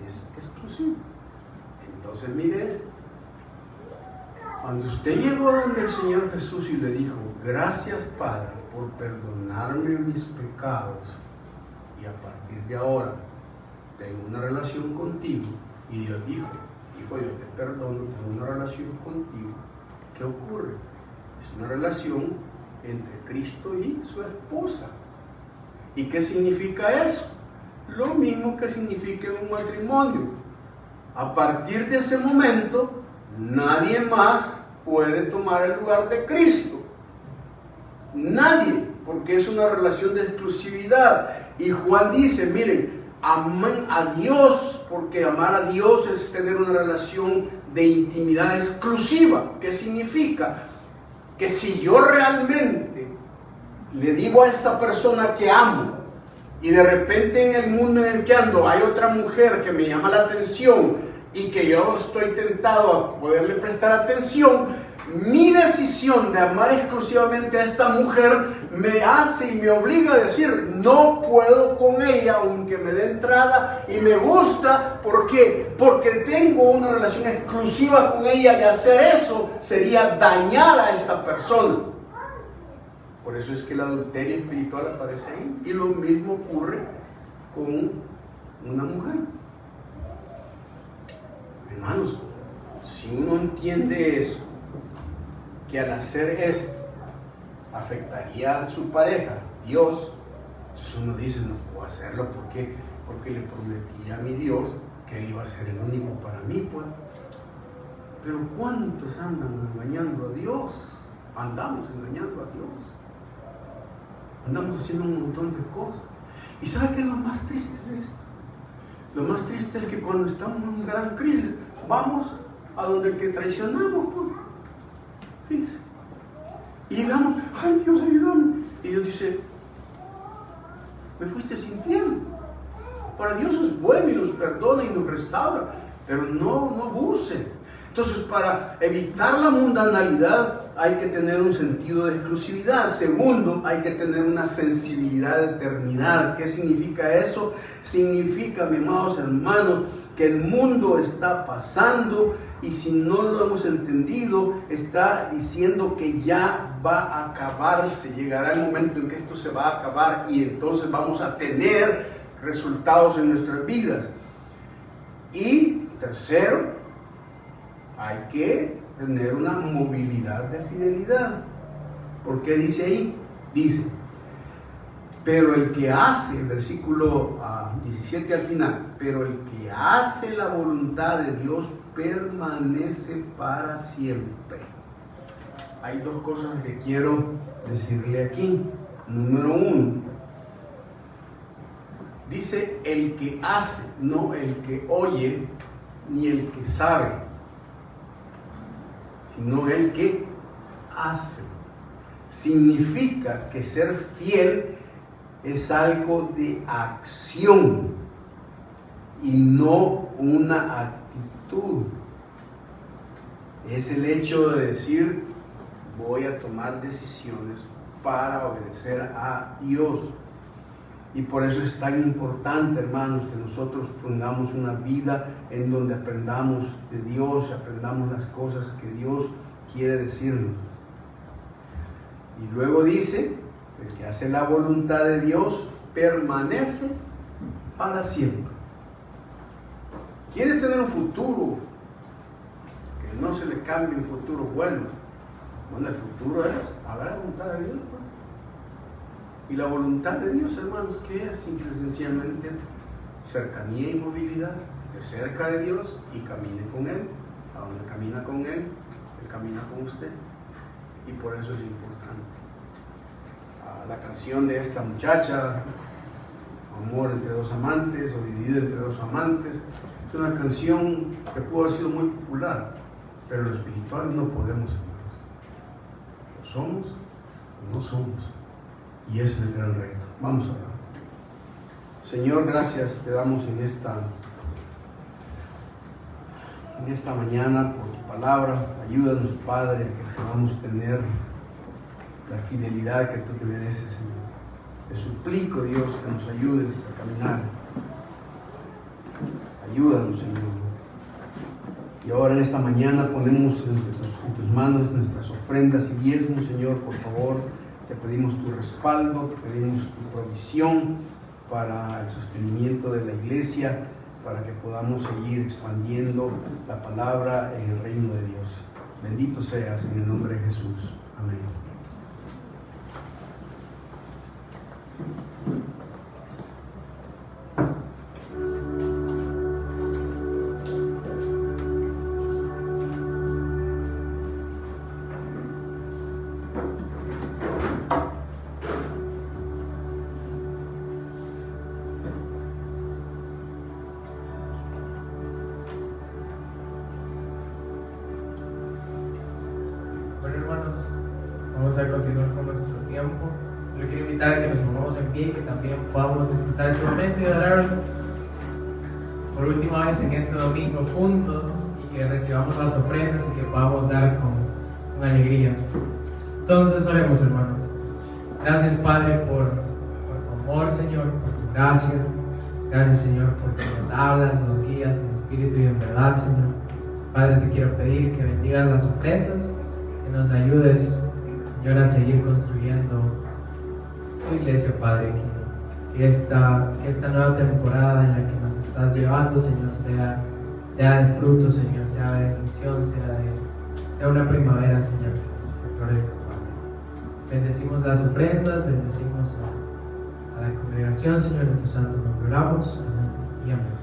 Es exclusivo. Entonces, mire esto. Cuando usted llegó donde el Señor Jesús y le dijo, gracias Padre por perdonarme mis pecados, y a partir de ahora tengo una relación contigo, y Dios dijo, hijo, yo te perdono, tengo una relación contigo, ¿qué ocurre? Es una relación entre Cristo y su esposa. ¿Y qué significa eso? Lo mismo que significa un matrimonio. A partir de ese momento, nadie más puede tomar el lugar de Cristo. Nadie, porque es una relación de exclusividad. Y Juan dice, miren, amen a Dios, porque amar a Dios es tener una relación de intimidad exclusiva. ¿Qué significa? Que si yo realmente le digo a esta persona que amo, y de repente en el mundo en el que ando hay otra mujer que me llama la atención y que yo estoy tentado a poderle prestar atención, mi decisión de amar exclusivamente a esta mujer me hace y me obliga a decir, no puedo con ella aunque me dé entrada y me gusta. ¿Por qué? Porque tengo una relación exclusiva con ella, y hacer eso sería dañar a esta persona. Por eso es que el adulterio espiritual aparece ahí. Y lo mismo ocurre con una mujer. Hermanos, si uno entiende eso, que al hacer esto afectaría a su pareja, Dios, entonces uno dice, no puedo hacerlo. ¿Por qué? Porque le prometí a mi Dios que Él iba a ser el único para mí, pues. Pero ¿cuántos andan engañando a Dios? Andamos engañando a Dios. Andamos haciendo un montón de cosas. ¿Y sabe qué es lo más triste de esto? Lo más triste es que cuando estamos en gran crisis, vamos a donde el que traicionamos, pues. Fíjense. Y llegamos, ay Dios, ayúdame. Y Dios dice, me fuiste infiel. Para Dios es bueno y nos perdona y nos restaura, pero no abuse. Entonces, para evitar la mundanalidad, hay que tener un sentido de exclusividad. Segundo, hay que tener una sensibilidad de eternidad. ¿Qué significa eso? Significa, mis amados hermanos, que el mundo está pasando, y si no lo hemos entendido, está diciendo que ya va a acabarse. Llegará el momento en que esto se va a acabar, y entonces vamos a tener resultados en nuestras vidas. Y tercero, hay que tener una movilidad de fidelidad. ¿Por qué dice ahí? Dice, pero el que hace, el versículo 17 al final, pero el que hace la voluntad de Dios permanece para siempre. Hay dos cosas que quiero decirle aquí. Número uno, dice el que hace, no el que oye, ni el que sabe, sino el que hace. Significa que ser fiel es algo de acción y no una actitud. Es el hecho de decir, voy a tomar decisiones para obedecer a Dios. Y por eso es tan importante, hermanos, que nosotros tengamos una vida en donde aprendamos de Dios, aprendamos las cosas que Dios quiere decirnos. Y luego dice, el que hace la voluntad de Dios permanece para siempre. Quiere tener un futuro, que no se le cambie un futuro bueno. Bueno, el futuro es hacer la voluntad de Dios, pues. Y la voluntad de Dios, hermanos, ¿qué es? Simple y sencillamente cercanía y movilidad. De cerca de Dios y camine con Él. A donde camina con Él camina con usted. Y por eso es importante. La canción de esta muchacha, Amor entre dos amantes o Dividido entre dos amantes, es una canción que pudo haber sido muy popular, pero lo espiritual no podemos, hermanos. ¿Lo somos o no somos? Y ese es el gran reto. Vamos a orar. Señor, gracias te damos en esta mañana por tu palabra. Ayúdanos, Padre, a que podamos tener la fidelidad que tú te mereces, Señor. Te suplico, Dios, que nos ayudes a caminar. Ayúdanos, Señor. Y ahora en esta mañana ponemos en tus manos nuestras ofrendas y diezmos, Señor, por favor. Te pedimos tu respaldo, te pedimos tu provisión para el sostenimiento de la iglesia, para que podamos seguir expandiendo la palabra en el reino de Dios. Bendito seas en el nombre de Jesús. Amén. Vamos a continuar con nuestro tiempo. Yo quiero invitar a que nos pongamos en pie y que también podamos disfrutar este momento y adorarlo por última vez en este domingo juntos, y que recibamos las ofrendas y que podamos dar con alegría. Entonces oremos, hermanos. Gracias, Padre, por tu amor, Señor, por tu gracia. Gracias, Señor, porque nos hablas, nos guías en espíritu y en verdad, Señor. Padre, te quiero pedir que bendigas las ofrendas, que nos ayudes, Señor, a seguir construyendo tu iglesia, Padre, que esta nueva temporada en la que nos estás llevando, Señor, sea de fruto, Señor, sea de bendición, sea una primavera, Señor. Bendecimos las ofrendas, bendecimos a la congregación, Señor, en tu santo nombre oramos. Amén y amén.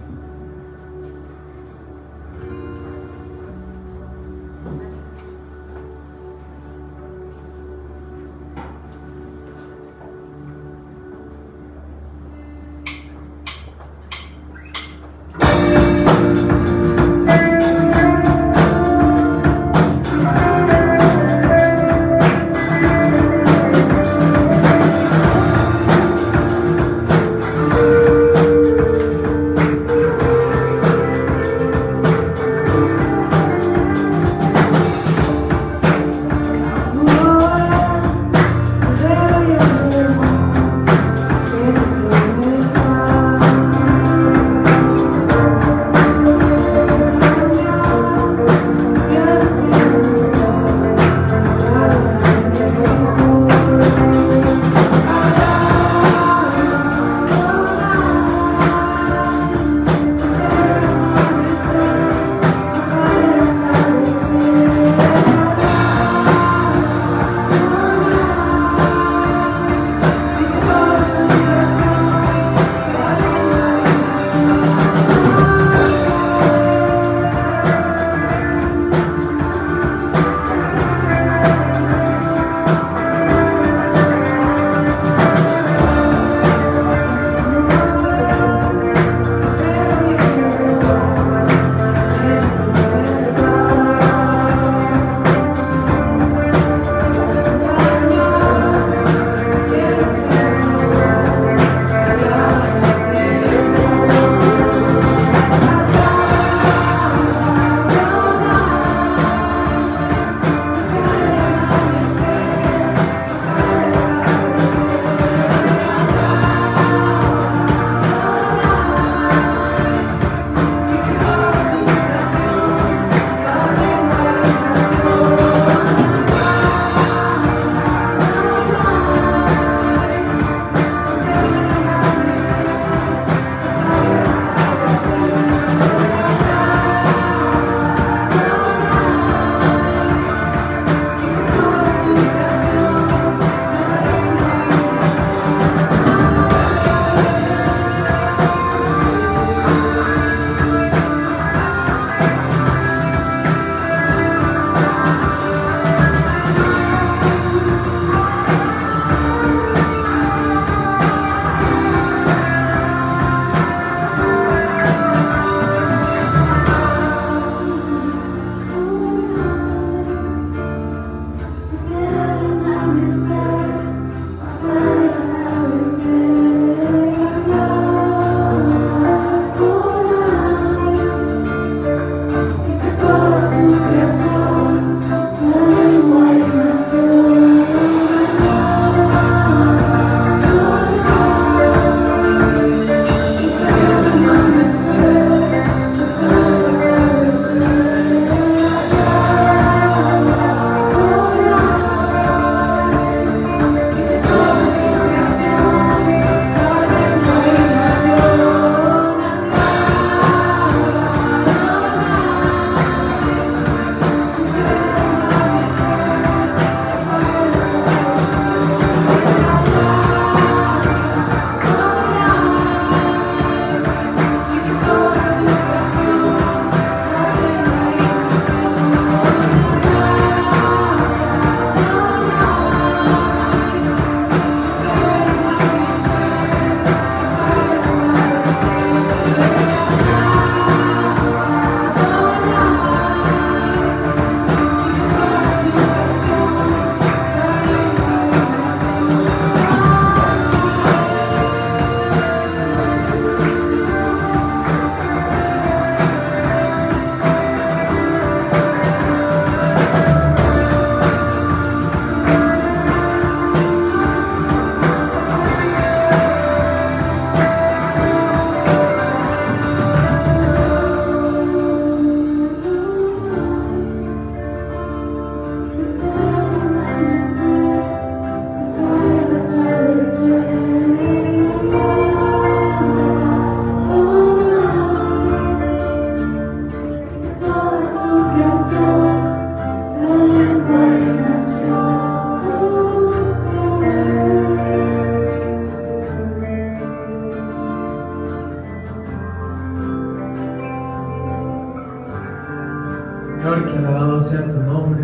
Señor, que alabado sea tu nombre.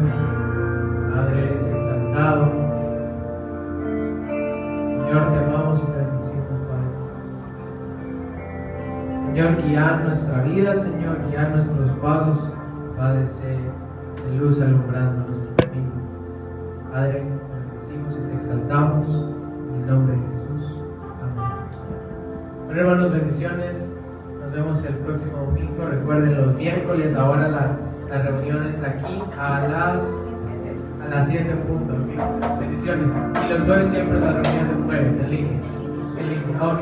Padre, eres exaltado. Señor, te amamos y te bendecimos, Padre. Señor, guía nuestra vida, Señor, guía nuestros pasos. Padre, sé luz alumbrando nuestro camino. Padre, te bendecimos y te exaltamos en el nombre de Jesús. Amén. Bueno, hermanos, bendiciones. Nos vemos el próximo domingo. Recuerden, los miércoles, ahora la reunión es aquí a las 7 en punto. ¿Okay? Bendiciones. Y los jueves siempre la reunión de mujeres en línea. Ok.